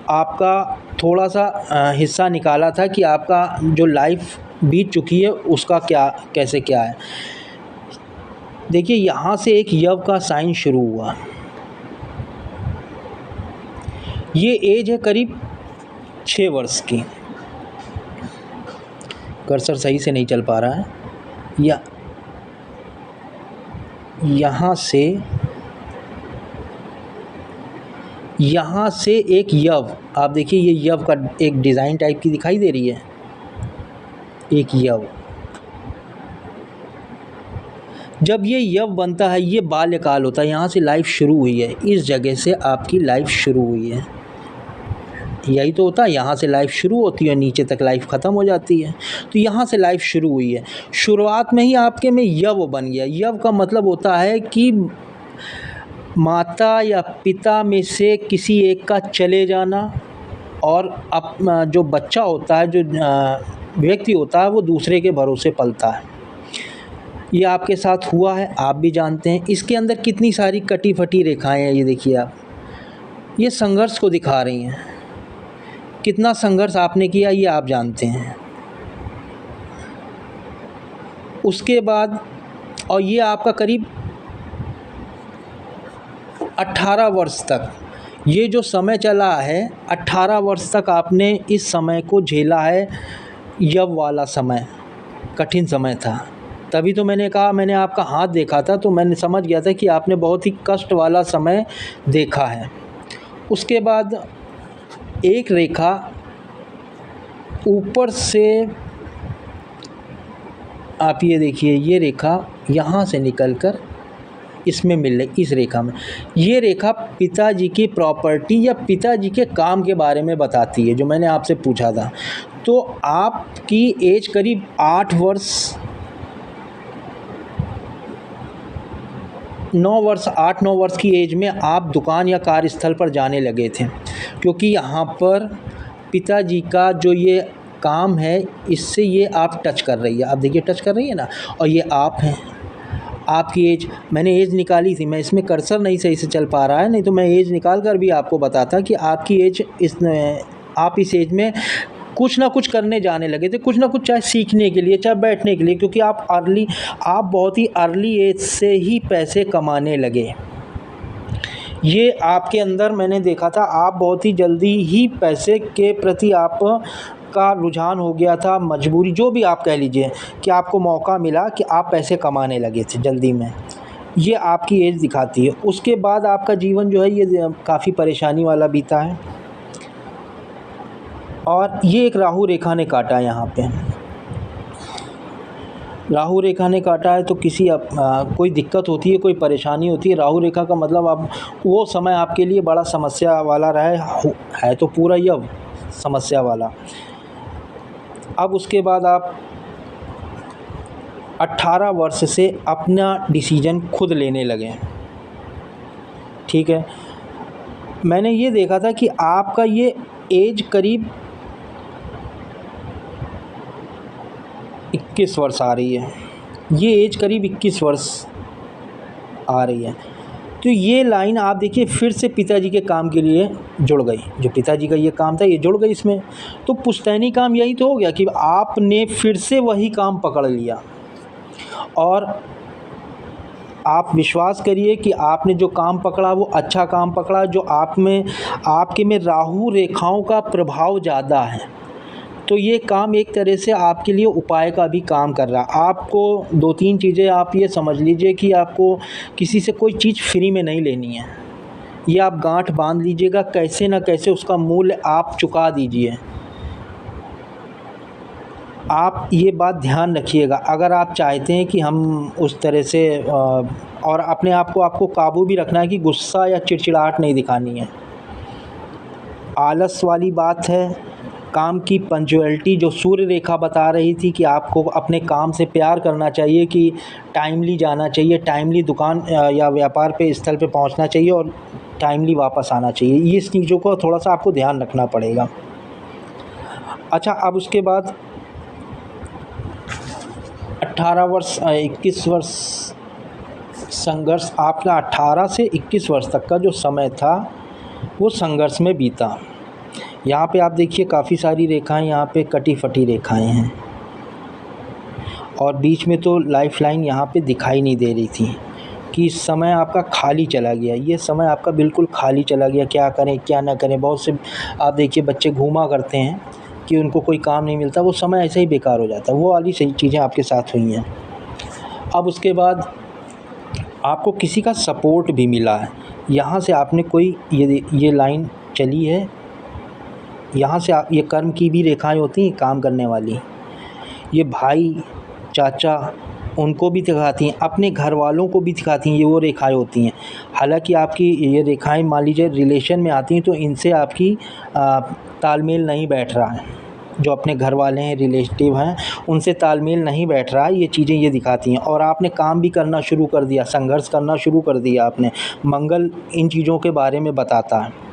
आपका थोड़ा सा हिस्सा निकाला था कि आपका जो लाइफ बीत चुकी है उसका क्या, कैसे क्या है। देखिए यहाँ से एक यव का साइन शुरू हुआ, ये एज है करीब 6 वर्ष की। कर्सर सही से नहीं चल पा रहा है। या यहाँ से एक यव, आप देखिए ये यव का एक डिज़ाइन टाइप की दिखाई दे रही है, एक यव। जब ये यव बनता है, ये बाल्यकाल होता है, यहाँ से लाइफ शुरू हुई है, इस जगह से आपकी लाइफ शुरू हुई है। यही तो होता है, यहाँ से लाइफ शुरू होती है, नीचे तक लाइफ ख़त्म हो जाती है। तो यहाँ से लाइफ शुरू हुई है, शुरुआत में ही आपके में यव बन गया। यव का मतलब होता है कि माता या पिता में से किसी एक का चले जाना, और जो बच्चा होता है, जो व्यक्ति होता है, वो दूसरे के भरोसे पलता है। ये आपके साथ हुआ है, आप भी जानते हैं। इसके अंदर कितनी सारी कटी फटी रेखाएं हैं, ये देखिए आप, ये संघर्ष को दिखा रही हैं। कितना संघर्ष आपने किया ये आप जानते हैं। उसके बाद, और ये आपका करीब 18 वर्ष तक ये जो समय चला है, 18 वर्ष तक आपने इस समय को झेला है। यव वाला समय कठिन समय था, तभी तो मैंने कहा, मैंने आपका हाथ देखा था तो मैंने समझ गया था कि आपने बहुत ही कष्ट वाला समय देखा है। उसके बाद एक रेखा ऊपर से, आप ये देखिए, ये रेखा यहाँ से निकलकर इसमें मिल रही, इस रेखा में। ये रेखा पिताजी की प्रॉपर्टी या पिताजी के काम के बारे में बताती है, जो मैंने आपसे पूछा था। तो आपकी एज करीब 8 वर्ष 9 वर्ष 8-9 वर्ष की एज में आप दुकान या कार्यस्थल पर जाने लगे थे, क्योंकि यहाँ पर पिताजी का जो ये काम है, इससे ये आप टच कर रही है। आप देखिए टच कर रही है ना, और ये आप हैं। आपकी एज, मैंने एज निकाली थी, मैं इसमें कर्सर नहीं सही से चल पा रहा है, नहीं तो मैं एज निकाल कर भी आपको बताता कि आपकी एज आप इस एज में कुछ ना कुछ करने जाने लगे थे, कुछ ना कुछ, चाहे सीखने के लिए, चाहे बैठने के लिए, क्योंकि आप बहुत ही अर्ली एज से ही पैसे कमाने लगे। ये आपके अंदर मैंने देखा था, आप बहुत ही जल्दी ही पैसे के प्रति आप का रुझान हो गया था, मजबूरी जो भी आप कह लीजिए, कि आपको मौका मिला कि आप पैसे कमाने लगे थे जल्दी में। ये आपकी एज दिखाती है। उसके बाद आपका जीवन जो है ये काफ़ी परेशानी वाला बीता है, और ये एक राहु रेखा ने काटा है। यहाँ पे राहु रेखा ने काटा है, तो किसी कोई दिक्कत होती है, कोई परेशानी होती है। राहु रेखा का मतलब आप, वो समय आपके लिए बड़ा समस्या वाला रहा है तो पूरा यह समस्या वाला। अब उसके बाद आप 18 वर्ष से अपना डिसीजन खुद लेने लगे, ठीक है। मैंने ये देखा था कि आपका ये एज करीब 21 वर्ष आ रही है, ये एज करीब 21 वर्ष आ रही है। तो ये लाइन आप देखिए फिर से पिताजी के काम के लिए जुड़ गई, जो पिताजी का ये काम था ये जुड़ गई इसमें। तो पुश्तैनी काम यही तो हो गया कि आपने फिर से वही काम पकड़ लिया, और आप विश्वास करिए कि आपने जो काम पकड़ा वो अच्छा काम पकड़ा, जो आपके में राहु रेखाओं का प्रभाव ज़्यादा है। तो ये काम एक तरह से आपके लिए उपाय का भी काम कर रहा है। आपको 2-3 चीज़ें आप ये समझ लीजिए कि आपको किसी से कोई चीज़ फ्री में नहीं लेनी है, ये आप गांठ बांध लीजिएगा, कैसे ना कैसे उसका मूल्य आप चुका दीजिए। आप ये बात ध्यान रखिएगा, अगर आप चाहते हैं कि हम उस तरह से और अपने आप को आपको काबू भी रखना है कि गुस्सा या चिड़चिड़ाहट नहीं दिखानी है। आलस वाली बात है, काम की पंक्चुअलिटी जो सूर्य रेखा बता रही थी कि आपको अपने काम से प्यार करना चाहिए, कि टाइमली जाना चाहिए, टाइमली दुकान या व्यापार पे स्थल पे पहुंचना चाहिए, और टाइमली वापस आना चाहिए। ये इस चीज़ों को थोड़ा सा आपको ध्यान रखना पड़ेगा। अच्छा, अब उसके बाद 18 वर्ष 21 वर्ष संघर्ष, आपका 18 से 21 वर्ष तक का जो समय था वो संघर्ष में बीता। यहाँ पे आप देखिए काफ़ी सारी रेखाएं, यहाँ पे कटी फटी रेखाएं हैं, और बीच में तो लाइफ लाइन यहाँ पे दिखाई नहीं दे रही थी, कि इस समय आपका खाली चला गया। ये समय आपका बिल्कुल खाली चला गया, क्या करें क्या ना करें। बहुत से आप देखिए बच्चे घूमा करते हैं कि उनको कोई काम नहीं मिलता, वो समय ऐसे ही बेकार हो जाता है। वो वाली सही चीज़ें आपके साथ हुई हैं। अब उसके बाद आपको किसी का सपोर्ट भी मिला है। यहाँ से आपने कोई ये लाइन चली है, यहाँ से आप ये कर्म की भी रेखाएँ होती हैं काम करने वाली। ये भाई, चाचा उनको भी दिखाती हैं, अपने घर वालों को भी दिखाती हैं, ये वो रेखाएँ होती हैं। हालाँकि आपकी ये रेखाएँ मान लीजिए रिलेशन में आती हैं तो इनसे आपकी तालमेल नहीं बैठ रहा है। जो अपने घर वाले हैं, रिलेटिव हैं, उनसे तालमेल नहीं बैठ रहा है, ये चीज़ें ये दिखाती हैं। और आपने काम भी करना शुरू कर दिया, संघर्ष करना शुरू कर दिया आपने। मंगल इन चीज़ों के बारे में बताता है।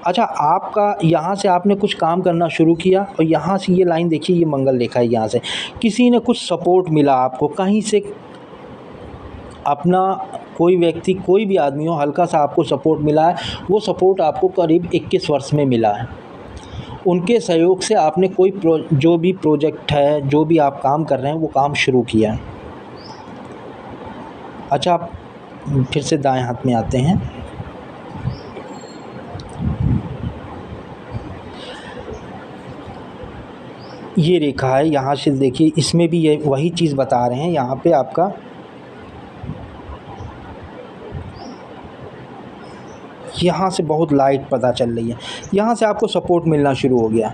अच्छा, आपका यहाँ से आपने कुछ काम करना शुरू किया और यहाँ से ये लाइन देखिए, ये मंगल रेखा है यहाँ से। किसी ने कुछ सपोर्ट मिला आपको कहीं से, अपना कोई व्यक्ति, कोई भी आदमी हो, हल्का सा आपको सपोर्ट मिला है। वो सपोर्ट आपको करीब 21 वर्ष में मिला है। उनके सहयोग से आपने कोई जो भी प्रोजेक्ट है, जो भी आप काम कर रहे हैं, वो काम शुरू किया है। अच्छा, आप फिर से दाएँ हाथ में आते हैं। ये रेखा है, यहाँ से देखिए, इसमें भी ये वही चीज़ बता रहे हैं। यहाँ पे आपका यहाँ से बहुत लाइट पता चल रही है, यहाँ से आपको सपोर्ट मिलना शुरू हो गया।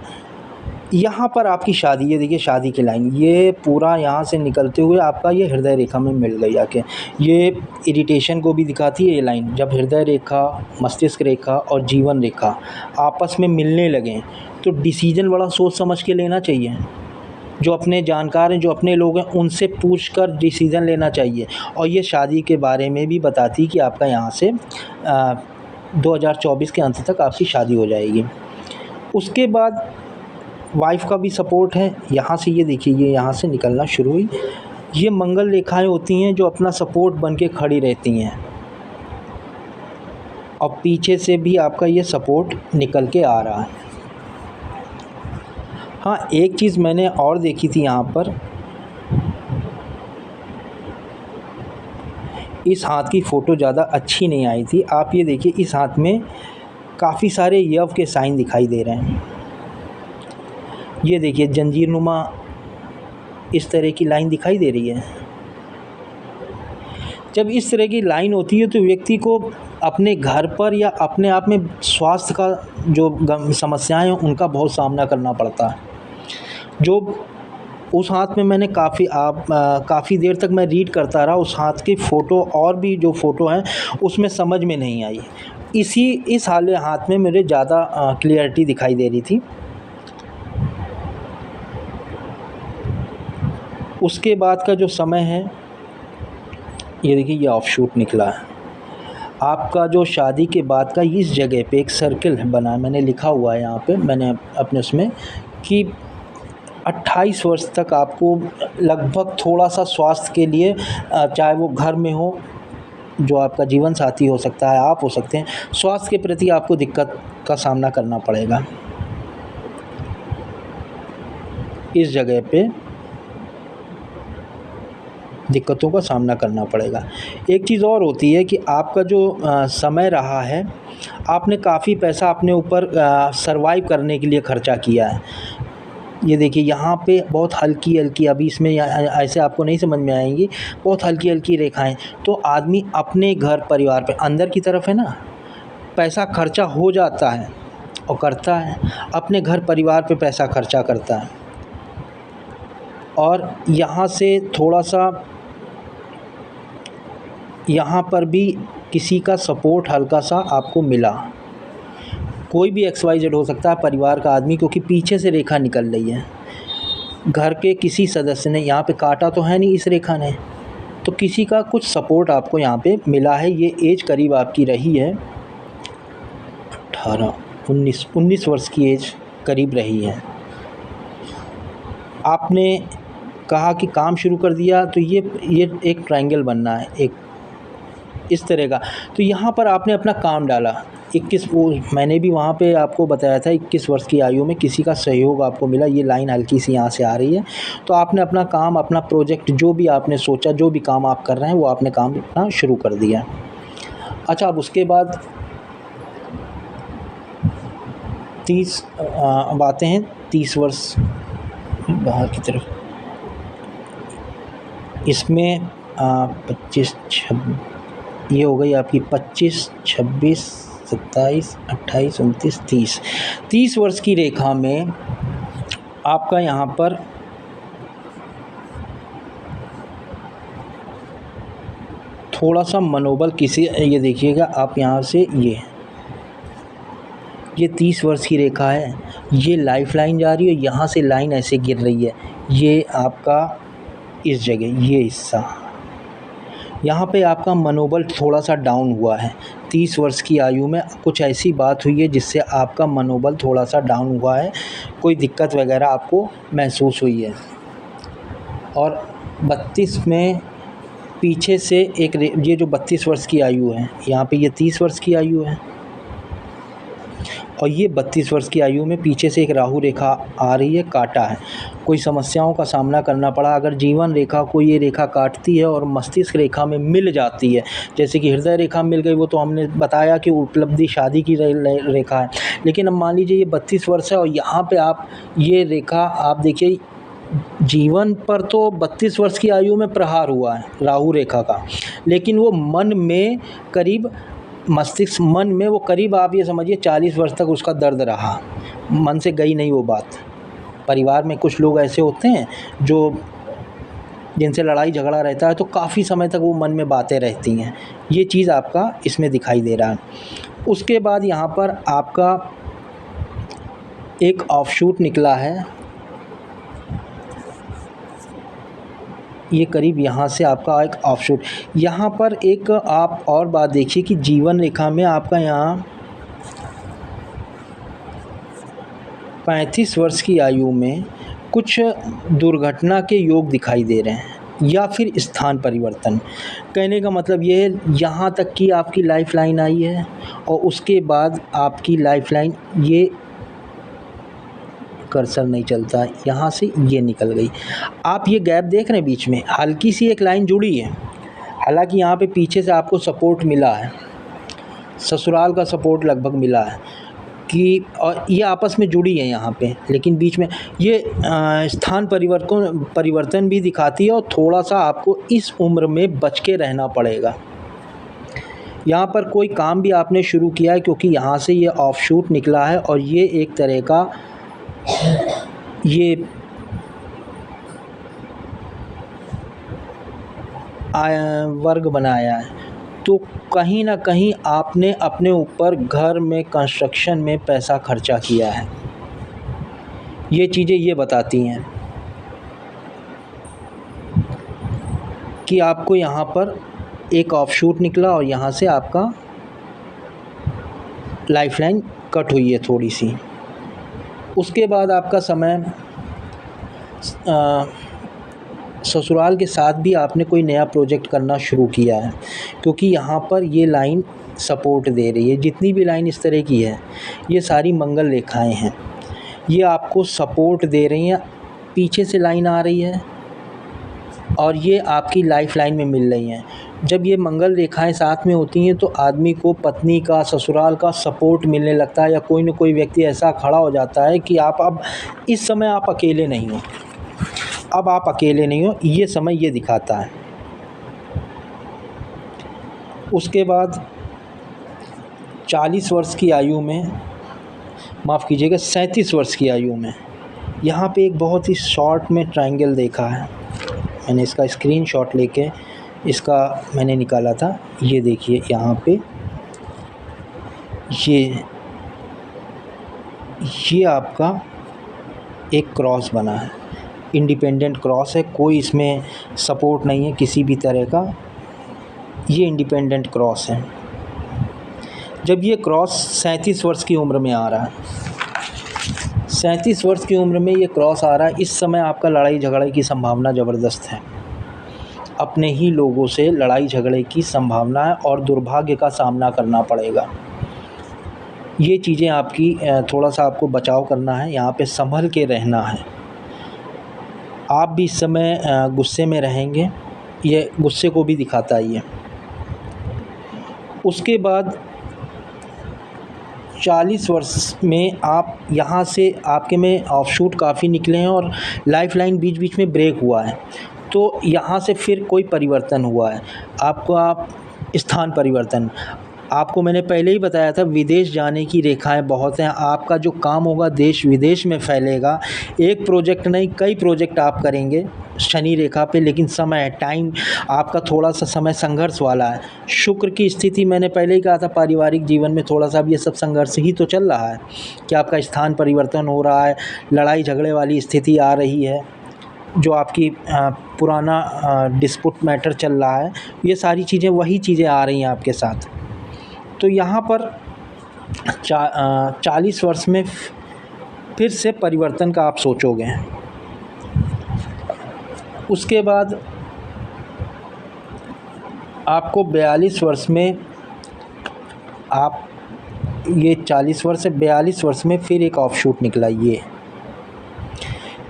यहाँ पर आपकी शादी, ये देखिए शादी की लाइन, ये पूरा यहाँ से निकलते हुए आपका ये हृदय रेखा में मिल गई आके। ये इरिटेशन को भी दिखाती है ये लाइन। जब हृदय रेखा, मस्तिष्क रेखा और जीवन रेखा आपस में मिलने लगें तो डिसीजन बड़ा सोच समझ के लेना चाहिए। जो अपने जानकार हैं, जो अपने लोग हैं, उनसे पूछ कर डिसीज़न लेना चाहिए। और ये शादी के बारे में भी बताती है कि आपका यहाँ से 2024 के अंत तक आपकी शादी हो जाएगी। उसके बाद वाइफ का भी सपोर्ट है। यहाँ से ये देखिए, ये यहाँ से निकलना शुरू हुई। ये मंगल रेखाएं होती हैं जो अपना सपोर्ट बन के खड़ी रहती हैं, और पीछे से भी आपका ये सपोर्ट निकल के आ रहा है। हाँ, एक चीज़ मैंने और देखी थी यहाँ पर, इस हाथ की फ़ोटो ज़्यादा अच्छी नहीं आई थी। आप ये देखिए, इस हाथ में काफ़ी सारे यव के साइन दिखाई दे रहे हैं। ये देखिए जंजीरनुमा इस तरह की लाइन दिखाई दे रही है। जब इस तरह की लाइन होती है तो व्यक्ति को अपने घर पर या अपने आप में स्वास्थ्य का जो समस्याएं हैं उनका बहुत सामना करना पड़ता है। जो उस हाथ में मैंने काफ़ी देर तक मैं रीड करता रहा, उस हाथ की फ़ोटो और भी जो फ़ोटो हैं उसमें समझ में नहीं आई। इस वाले हाथ में मुझे ज़्यादा क्लियरिटी दिखाई दे रही थी। उसके बाद का जो समय है, ये देखिए, ये ऑफशूट निकला है। आपका जो शादी के बाद का इस जगह पे एक सर्कल बना है, मैंने लिखा हुआ है यहाँ पे, मैंने अपने उसमें, कि 28 वर्ष तक आपको लगभग थोड़ा सा स्वास्थ्य के लिए, चाहे वो घर में हो, जो आपका जीवन साथी हो सकता है, आप हो सकते हैं, स्वास्थ्य के प्रति आपको दिक्कत का सामना करना पड़ेगा। इस जगह पे दिक्कतों का सामना करना पड़ेगा। एक चीज़ और होती है कि आपका जो समय रहा है, आपने काफ़ी पैसा अपने ऊपर सर्वाइव करने के लिए खर्चा किया है। ये देखिए यहाँ पे बहुत हल्की हल्की, अभी इसमें ऐसे आपको नहीं समझ में आएंगी, बहुत हल्की हल्की रेखाएं। तो आदमी अपने घर परिवार पे, अंदर की तरफ है ना, पैसा खर्चा हो जाता है और करता है, अपने घर परिवार पे पैसा खर्चा करता है। और यहाँ से थोड़ा सा, यहाँ पर भी किसी का सपोर्ट हल्का सा आपको मिला। कोई भी XYZ हो सकता है, परिवार का आदमी, क्योंकि पीछे से रेखा निकल रही है। घर के किसी सदस्य ने, यहाँ पे काटा तो है नहीं इस रेखा ने, तो किसी का कुछ सपोर्ट आपको यहाँ पे मिला है। ये एज करीब आपकी रही है 19 वर्ष की एज करीब रही है। आपने कहा कि काम शुरू कर दिया, तो ये एक ट्रायंगल बनना है, एक इस तरह का। तो यहाँ पर आपने अपना काम डाला। 21, वो मैंने भी वहाँ पे आपको बताया था, 21 वर्ष की आयु में किसी का सहयोग आपको मिला। ये लाइन हल्की सी यहाँ से आ रही है। तो आपने अपना काम, अपना प्रोजेक्ट, जो भी आपने सोचा, जो भी काम आप कर रहे हैं, वो आपने काम अपना शुरू कर दिया। अच्छा, अब उसके बाद 30 अब आते हैं 30 वर्ष बाहर की तरफ। इसमें 25 ये हो गई आपकी 25, 26, 27, 28, 29, 30। 30 वर्ष की रेखा में आपका यहाँ पर थोड़ा सा मनोबल ये देखिएगा आप यहाँ से ये 30 वर्ष की रेखा है, ये लाइफ लाइन जा रही है, यहाँ से लाइन ऐसे गिर रही है, ये आपका इस जगह ये हिस्सा, यहाँ पे आपका मनोबल थोड़ा सा डाउन हुआ है। 30 वर्ष की आयु में कुछ ऐसी बात हुई है जिससे आपका मनोबल थोड़ा सा डाउन हुआ है, कोई दिक्कत वगैरह आपको महसूस हुई है। और 32 में पीछे से ये जो 32 वर्ष की आयु है, यहाँ पे ये 30 वर्ष की आयु है और ये 32 वर्ष की आयु में पीछे से एक राहु रेखा आ रही है, काटा है, कोई समस्याओं का सामना करना पड़ा। अगर जीवन रेखा को ये रेखा काटती है और मस्तिष्क रेखा में मिल जाती है, जैसे कि हृदय रेखा मिल गई, वो तो हमने बताया कि उपलब्धि शादी की रेखा है। लेकिन अब मान लीजिए ये 32 वर्ष है और यहाँ पे आप ये रेखा आप देखिए, जीवन पर तो 32 वर्ष की आयु में प्रहार हुआ है राहु रेखा का, लेकिन वो मन में करीब मस्तिष्क मन में वो करीब आप ये समझिए 40 वर्ष तक उसका दर्द रहा, मन से गई नहीं वो बात। परिवार में कुछ लोग ऐसे होते हैं जो जिनसे लड़ाई झगड़ा रहता है तो काफ़ी समय तक वो मन में बातें रहती हैं, ये चीज़ आपका इसमें दिखाई दे रहा है। उसके बाद यहाँ पर आपका एक ऑफशूट निकला है, ये करीब यहाँ से आपका एक ऑफशूट। यहाँ पर एक आप और बात देखिए कि जीवन रेखा में आपका यहाँ 35 वर्ष की आयु में कुछ दुर्घटना के योग दिखाई दे रहे हैं या फिर स्थान परिवर्तन। कहने का मतलब ये है, यहाँ तक कि आपकी लाइफ लाइन आई है और उसके बाद आपकी लाइफ लाइन ये कर्सर नहीं चलता, यहाँ से ये निकल गई। आप ये गैप देख रहे हैं बीच में, हल्की सी एक लाइन जुड़ी है, हालांकि यहाँ पे पीछे से आपको सपोर्ट मिला है, ससुराल का सपोर्ट लगभग मिला है कि और ये आपस में जुड़ी है यहाँ पे, लेकिन बीच में ये स्थान परिवर्तन भी दिखाती है और थोड़ा सा आपको इस उम्र में बच के रहना पड़ेगा। यहाँ पर कोई काम भी आपने शुरू किया है क्योंकि यहाँ से ये ऑफशूट निकला है और ये एक तरह का ये वर्ग बनाया है, तो कहीं ना कहीं आपने अपने ऊपर घर में कंस्ट्रक्शन में पैसा खर्चा किया है, ये चीज़ें ये बताती हैं कि आपको यहाँ पर एक ऑफशूट निकला और यहाँ से आपका लाइफलाइन कट हुई है थोड़ी सी। उसके बाद आपका समय ससुराल के साथ भी आपने कोई नया प्रोजेक्ट करना शुरू किया है क्योंकि यहाँ पर ये लाइन सपोर्ट दे रही है। जितनी भी लाइन इस तरह की है ये सारी मंगल रेखाएं हैं, ये आपको सपोर्ट दे रही हैं। पीछे से लाइन आ रही है और ये आपकी लाइफ लाइन में मिल रही हैं। जब ये मंगल रेखाएं साथ में होती हैं तो आदमी को पत्नी का, ससुराल का सपोर्ट मिलने लगता है या कोई न कोई व्यक्ति ऐसा खड़ा हो जाता है कि आप अब इस समय आप अकेले नहीं हो, अब आप अकेले नहीं हो, ये समय ये दिखाता है। उसके बाद 40 वर्ष की आयु में, माफ़ कीजिएगा 37 वर्ष की आयु में, यहाँ पे एक बहुत ही शॉर्ट में ट्रायंगल देखा है। मैंने इसका स्क्रीनशॉट लेके इसका मैंने निकाला था। ये देखिए यहाँ पे ये आपका एक क्रॉस बना है, इंडिपेंडेंट क्रॉस है, कोई इसमें सपोर्ट नहीं है किसी भी तरह का, ये इंडिपेंडेंट क्रॉस है। जब ये क्रॉस 37 वर्ष की उम्र में आ रहा है, 37 वर्ष की उम्र में ये क्रॉस आ रहा है, इस समय आपका लड़ाई झगड़े की संभावना ज़बरदस्त है। अपने ही लोगों से लड़ाई झगड़े की संभावना है और दुर्भाग्य का सामना करना पड़ेगा। ये चीज़ें आपकी थोड़ा सा आपको बचाव करना है, यहाँ पे संभल के रहना है। आप भी इस समय गुस्से में रहेंगे, ये गुस्से को भी दिखाता ही है। उसके बाद 40 वर्ष में आप यहाँ से आपके में ऑफशूट काफ़ी निकले हैं और लाइफ़लाइन बीच बीच में ब्रेक हुआ है। तो यहाँ से फिर कोई परिवर्तन हुआ है आपका स्थान परिवर्तन। आपको मैंने पहले ही बताया था विदेश जाने की रेखाएं बहुत हैं। आपका जो काम होगा देश विदेश में फैलेगा। एक प्रोजेक्ट नहीं कई प्रोजेक्ट आप करेंगे शनि रेखा पे, लेकिन समय टाइम आपका थोड़ा सा समय संघर्ष वाला है। शुक्र की स्थिति मैंने पहले ही कहा था पारिवारिक जीवन में थोड़ा सा अब ये सब संघर्ष ही तो चल रहा है कि आपका स्थान परिवर्तन हो रहा है, लड़ाई झगड़े वाली स्थिति आ रही है, जो आपकी पुराना डिस्प्यूट मैटर चल रहा है, ये सारी चीज़ें वही चीज़ें आ रही हैं आपके साथ। तो यहाँ पर 40 वर्ष में फिर से परिवर्तन का आप सोचोगे। उसके बाद आपको 42 वर्ष में आप ये 40 वर्ष से 42 वर्ष में फिर एक ऑफशूट निकला। ये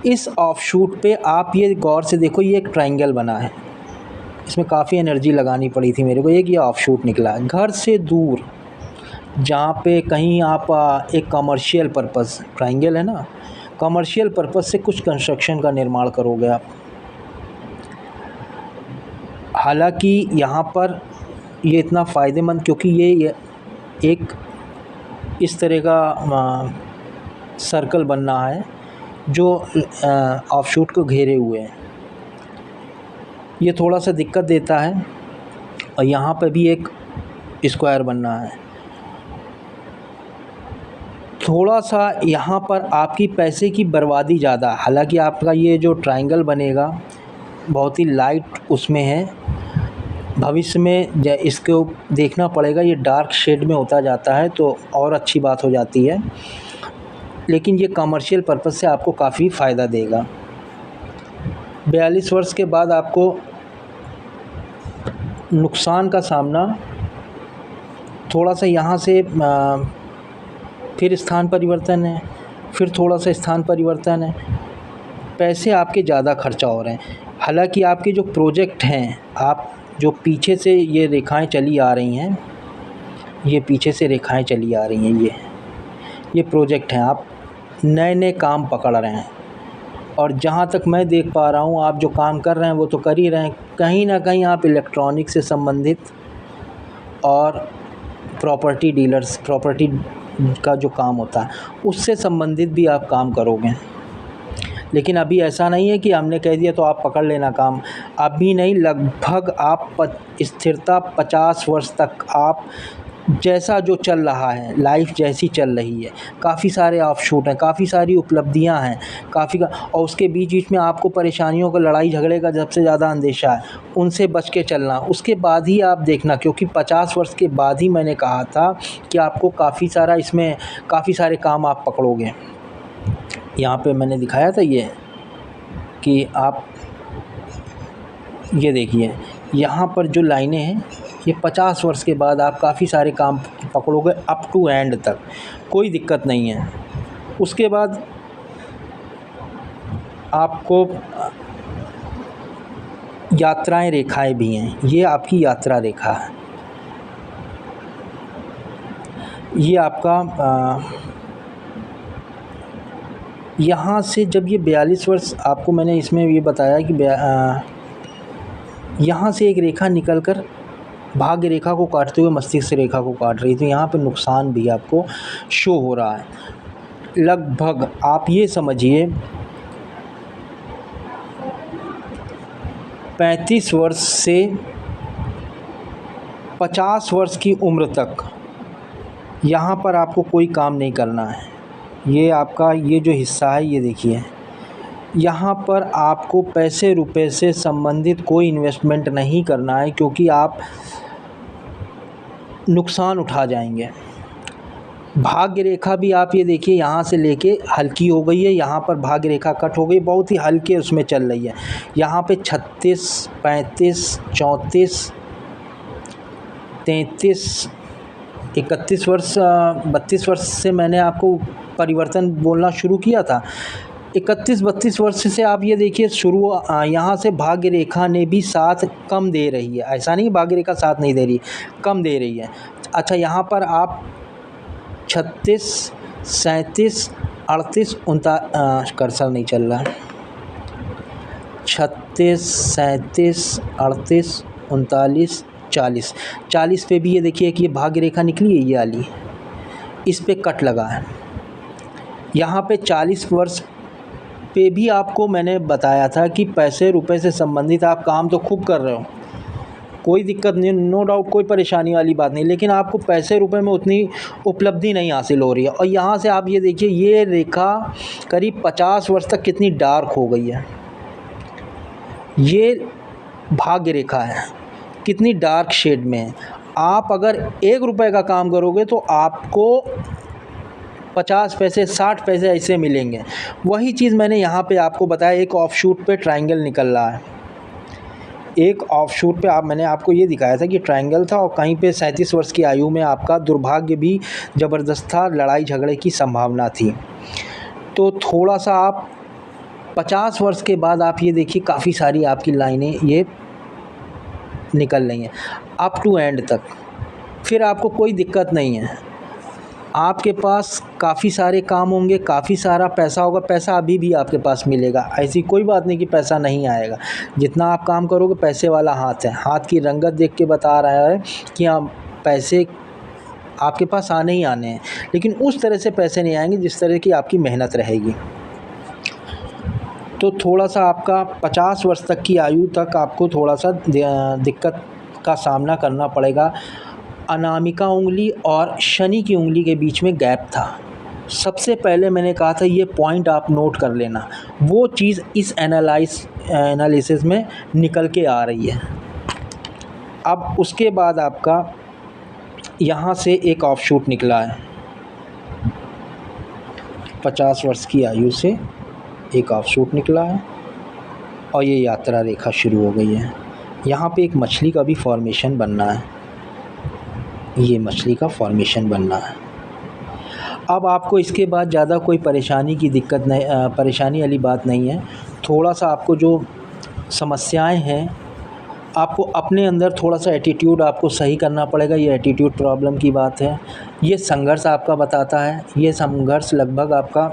इस ऑफशूट पे आप ये गौर से देखो, ये एक ट्रायंगल बना है, इसमें काफ़ी एनर्जी लगानी पड़ी थी मेरे को। एक ये ऑफशूट निकला है घर से दूर, जहाँ पे कहीं आप एक कमर्शियल पर्पस, ट्रायंगल है ना, कमर्शियल पर्पस से कुछ कंस्ट्रक्शन का निर्माण करोगे आप। हालांकि यहाँ पर ये इतना फ़ायदेमंद क्योंकि ये एक इस तरह का सर्कल बनना है जो ऑफशूट को घेरे हुए है। ये थोड़ा सा दिक्कत देता है। और यहाँ पे भी एक स्क्वायर बनना है। थोड़ा सा यहाँ पर आपकी पैसे की बर्बादी ज़्यादा। हालांकि आपका ये जो ट्रायंगल बनेगा बहुत ही लाइट उसमें है, भविष्य में इसको देखना पड़ेगा, ये डार्क शेड में होता जाता है तो और अच्छी बात हो जाती है, लेकिन ये कमर्शियल पर्पस से आपको काफ़ी फ़ायदा देगा। 42 वर्ष के बाद आपको नुकसान का सामना थोड़ा सा, यहाँ से फिर स्थान परिवर्तन है, फिर थोड़ा सा स्थान परिवर्तन है, पैसे आपके ज़्यादा खर्चा हो रहे हैं। हालांकि आपके जो प्रोजेक्ट हैं, आप जो पीछे से ये रेखाएं चली आ रही हैं, ये पीछे से रेखाएं चली आ रही हैं, ये प्रोजेक्ट हैं, आप नए नए काम पकड़ रहे हैं। और जहाँ तक मैं देख पा रहा हूँ आप जो काम कर रहे हैं वो तो कर ही रहे हैं, कहीं ना कहीं आप इलेक्ट्रॉनिक से संबंधित और प्रॉपर्टी डीलर्स, प्रॉपर्टी का जो काम होता है उससे संबंधित भी आप काम करोगे। लेकिन अभी ऐसा नहीं है कि हमने कह दिया तो आप पकड़ लेना काम, अभी नहीं, लगभग आप स्थिरता 50 वर्ष तक आप जैसा जो चल रहा है, लाइफ जैसी चल रही है, काफ़ी सारे ऑफशूट हैं, काफ़ी सारी उपलब्धियां हैं, और उसके बीच बीच में आपको परेशानियों का, लड़ाई झगड़े का सबसे ज़्यादा अंदेशा है, उनसे बच के चलना। उसके बाद ही आप देखना, क्योंकि 50 वर्ष के बाद ही मैंने कहा था कि आपको काफ़ी सारा इसमें काफ़ी सारे काम आप पकड़ोगे। यहाँ पे मैंने दिखाया था ये कि आप ये देखिए यहाँ पर जो लाइनें हैं, ये 50 वर्ष के बाद आप काफ़ी सारे काम पकड़ोगे अप टू एंड तक, कोई दिक्कत नहीं है। उसके बाद आपको यात्राएं रेखाएं भी हैं, ये आपकी यात्रा रेखा है। ये आपका यहाँ से जब ये 42 वर्ष, आपको मैंने इसमें ये बताया कि यहाँ से एक रेखा निकलकर भाग्य रेखा को काटते हुए मस्तिष्क रेखा को काट रही, तो यहाँ पे नुकसान भी आपको शो हो रहा है। लगभग आप ये समझिए 35 वर्ष से 50 वर्ष की उम्र तक यहाँ पर आपको कोई काम नहीं करना है। ये आपका ये जो हिस्सा है, ये देखिए, यहाँ पर आपको पैसे रुपए से संबंधित कोई इन्वेस्टमेंट नहीं करना है, क्योंकि आप नुकसान उठा जाएंगे। भाग्य रेखा भी आप ये देखिए यहाँ से लेके हल्की हो गई है, यहाँ पर भाग्य रेखा कट हो गई, बहुत ही हल्के उसमें चल रही है। यहाँ पे 36, 35, 34, 33, 31 वर्ष, 32 वर्ष से मैंने आपको परिवर्तन बोलना शुरू किया था। 31-32 वर्ष से आप ये देखिए शुरू, यहाँ से भाग्य रेखा ने भी साथ कम दे रही है। ऐसा नहीं भाग्य रेखा साथ नहीं दे रही, कम दे रही है। अच्छा, यहाँ पर आप 36, 37, 38, 39, कर्सर नहीं चल रहा है, 36, 37, 38, 39, 40, 40 पे भी ये देखिए कि ये भाग्य रेखा निकली है, ये वाली, इस पे कट लगा है। यहाँ पे 40 वर्ष पे भी आपको मैंने बताया था कि पैसे रुपए से संबंधित आप काम तो खूब कर रहे हो, कोई दिक्कत नहीं, नो डाउट, कोई परेशानी वाली बात नहीं, लेकिन आपको पैसे रुपए में उतनी उपलब्धि नहीं हासिल हो रही है। और यहाँ से आप ये देखिए, ये रेखा करीब 50 वर्ष तक कितनी डार्क हो गई है। ये भाग्य रेखा है, कितनी डार्क शेड में है। आप अगर 1 रुपए का काम करोगे तो आपको 50 पैसे, 60 पैसे ऐसे मिलेंगे। वही चीज़ मैंने यहाँ पे आपको बताया, एक ऑफशूट पे ट्रायंगल निकल रहा है, एक ऑफशूट पे मैंने आपको ये दिखाया था कि ट्रायंगल था, और कहीं पे 37 वर्ष की आयु में आपका दुर्भाग्य भी ज़बरदस्त था, लड़ाई झगड़े की संभावना थी। तो थोड़ा सा आप 50 वर्ष के बाद आप ये देखिए काफ़ी सारी आपकी लाइनें ये निकल रही हैं अप टू एंड तक, फिर आपको कोई दिक्कत नहीं है। आपके पास काफ़ी सारे काम होंगे, काफ़ी सारा पैसा होगा, पैसा अभी भी आपके पास मिलेगा, ऐसी कोई बात नहीं कि पैसा नहीं आएगा। जितना आप काम करोगे पैसे वाला हाथ है, हाथ की रंगत देख के बता रहा है कि हाँ पैसे आपके पास आने ही आने हैं, लेकिन उस तरह से पैसे नहीं आएंगे जिस तरह की आपकी मेहनत रहेगी। तो थोड़ा सा आपका 50 वर्ष तक की आयु तक आपको थोड़ा सा दिक्कत का सामना करना पड़ेगा। अनामिका उंगली और शनि की उंगली के बीच में गैप था। सबसे पहले मैंने कहा था ये पॉइंट आप नोट कर लेना, वो चीज़ इस एनालिसिस में निकल के आ रही है। अब उसके बाद आपका यहाँ से एक ऑफशूट निकला है, 50 वर्ष की आयु से एक ऑफशूट निकला है, और ये यात्रा रेखा शुरू हो गई है। यहाँ पे एक मछली का भी फॉर्मेशन बनना है, ये मछली का फॉर्मेशन बनना है। अब आपको इसके बाद ज़्यादा कोई परेशानी की दिक्कत नहीं, परेशानी वाली बात नहीं है। थोड़ा सा आपको जो समस्याएं हैं, आपको अपने अंदर थोड़ा सा एटीट्यूड आपको सही करना पड़ेगा, ये एटीट्यूड प्रॉब्लम की बात है। ये संघर्ष आपका बताता है, ये संघर्ष लगभग आपका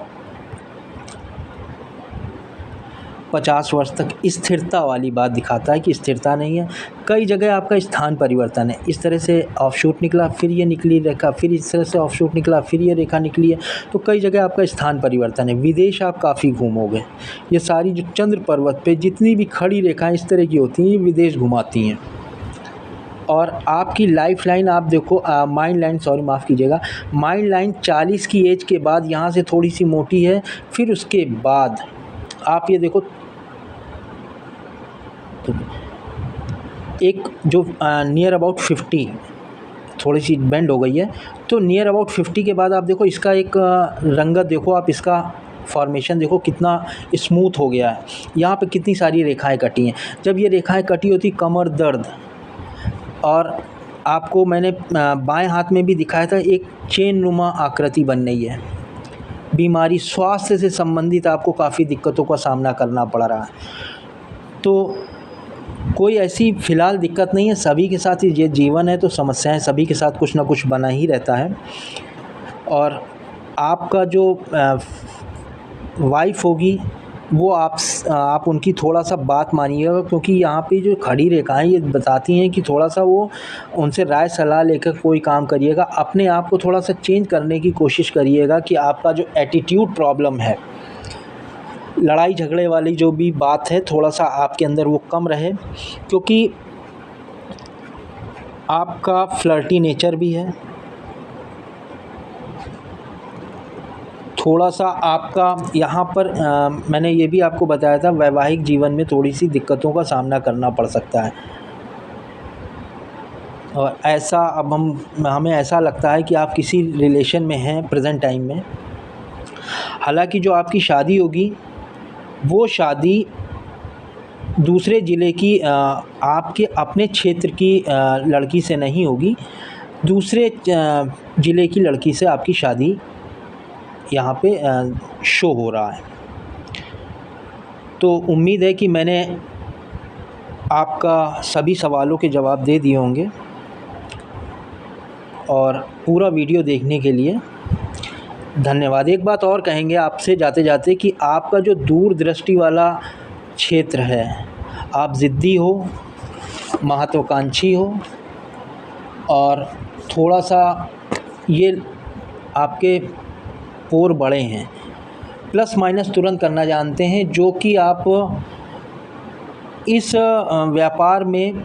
50 वर्ष तक स्थिरता वाली बात दिखाता है कि स्थिरता नहीं है। कई जगह आपका स्थान परिवर्तन है, इस तरह से ऑफशूट निकला, फिर ये निकली रेखा, फिर इस तरह से ऑफशूट निकला, फिर ये रेखा निकली है। तो कई जगह आपका स्थान परिवर्तन है। विदेश आप काफ़ी घूमोगे। ये सारी जो चंद्र पर्वत पे जितनी भी खड़ी रेखाएं इस तरह की होती हैं, ये विदेश घुमाती हैं। और आपकी लाइफ लाइन आप देखो, माइंड लाइन, सॉरी माफ़ कीजिएगा, माइंड लाइन 40 की एज के बाद यहाँ से थोड़ी सी मोटी है, फिर उसके बाद आप ये देखो एक जो नियर अबाउट 50 थोड़ी सी बेंड हो गई है। तो नियर अबाउट 50 के बाद आप देखो इसका एक रंगत देखो, आप इसका फॉर्मेशन देखो कितना स्मूथ हो गया है। यहाँ पे कितनी सारी रेखाएं कटी हैं। जब ये रेखाएं कटी होती कमर दर्द, और आपको मैंने बाएं हाथ में भी दिखाया था एक चेन नुमा आकृति बन रही है। बीमारी, स्वास्थ्य से संबंधित आपको काफ़ी दिक्कतों का सामना करना पड़ रहा है। तो कोई ऐसी फ़िलहाल दिक्कत नहीं है, सभी के साथ ये जीवन है, तो समस्याएं सभी के साथ कुछ ना कुछ बना ही रहता है। और आपका जो वाइफ होगी वो आप उनकी थोड़ा सा बात मानिएगा, क्योंकि यहाँ पे जो खड़ी रेखाएं ये बताती हैं कि थोड़ा सा वो उनसे राय सलाह लेकर कोई काम करिएगा। अपने आप को थोड़ा सा चेंज करने की कोशिश करिएगा कि आपका जो एटीट्यूड प्रॉब्लम है, लड़ाई झगड़े वाली जो भी बात है, थोड़ा सा आपके अंदर वो कम रहे, क्योंकि आपका फ्लर्टी नेचर भी है। थोड़ा सा आपका यहाँ पर मैंने ये भी आपको बताया था, वैवाहिक जीवन में थोड़ी सी दिक्कतों का सामना करना पड़ सकता है। और ऐसा अब हमें ऐसा लगता है कि आप किसी रिलेशन में हैं प्रेजेंट टाइम में। हालांकि जो आपकी शादी होगी वो शादी दूसरे ज़िले की आपके अपने क्षेत्र की लड़की से नहीं होगी, दूसरे ज़िले की लड़की से आपकी शादी यहाँ पे शो हो रहा है। तो उम्मीद है कि मैंने आपका सभी सवालों के जवाब दे दिए होंगे, और पूरा वीडियो देखने के लिए धन्यवाद। एक बात और कहेंगे आपसे जाते जाते कि आपका जो दूरदृष्टि वाला क्षेत्र है, आप ज़िद्दी हो, महत्वाकांक्षी हो और थोड़ा-सा ये आपके पोर बड़े हैं, प्लस माइनस तुरंत करना जानते हैं, जो कि आप इस व्यापार में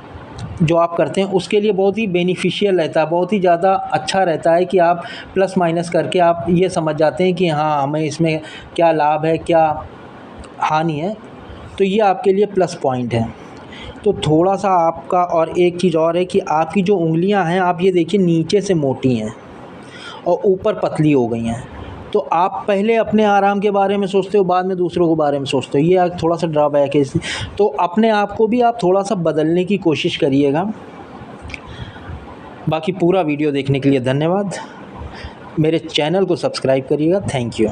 जो आप करते हैं उसके लिए बहुत ही बेनिफिशियल रहता है, बहुत ही ज़्यादा अच्छा रहता है कि आप प्लस माइनस करके आप ये समझ जाते हैं कि हाँ, हमें इसमें क्या लाभ है, क्या हानि है, तो ये आपके लिए प्लस पॉइंट है। तो थोड़ा-सा आपका और एक चीज़ और है कि आपकी जो उँगलियां हैं, आप ये देखिए नीचे से मोटी हैं और ऊपर पतली हो गई हैं। तो आप पहले अपने आराम के बारे में सोचते हो, बाद में दूसरों के बारे में सोचते हो, ये थोड़ा-सा ड्रॉबैक है इसमें। तो अपने आप को भी आप थोड़ा-सा बदलने की कोशिश करिएगा। बाकी पूरा वीडियो देखने के लिए धन्यवाद। मेरे चैनल को सब्सक्राइब करिएगा। Thank you.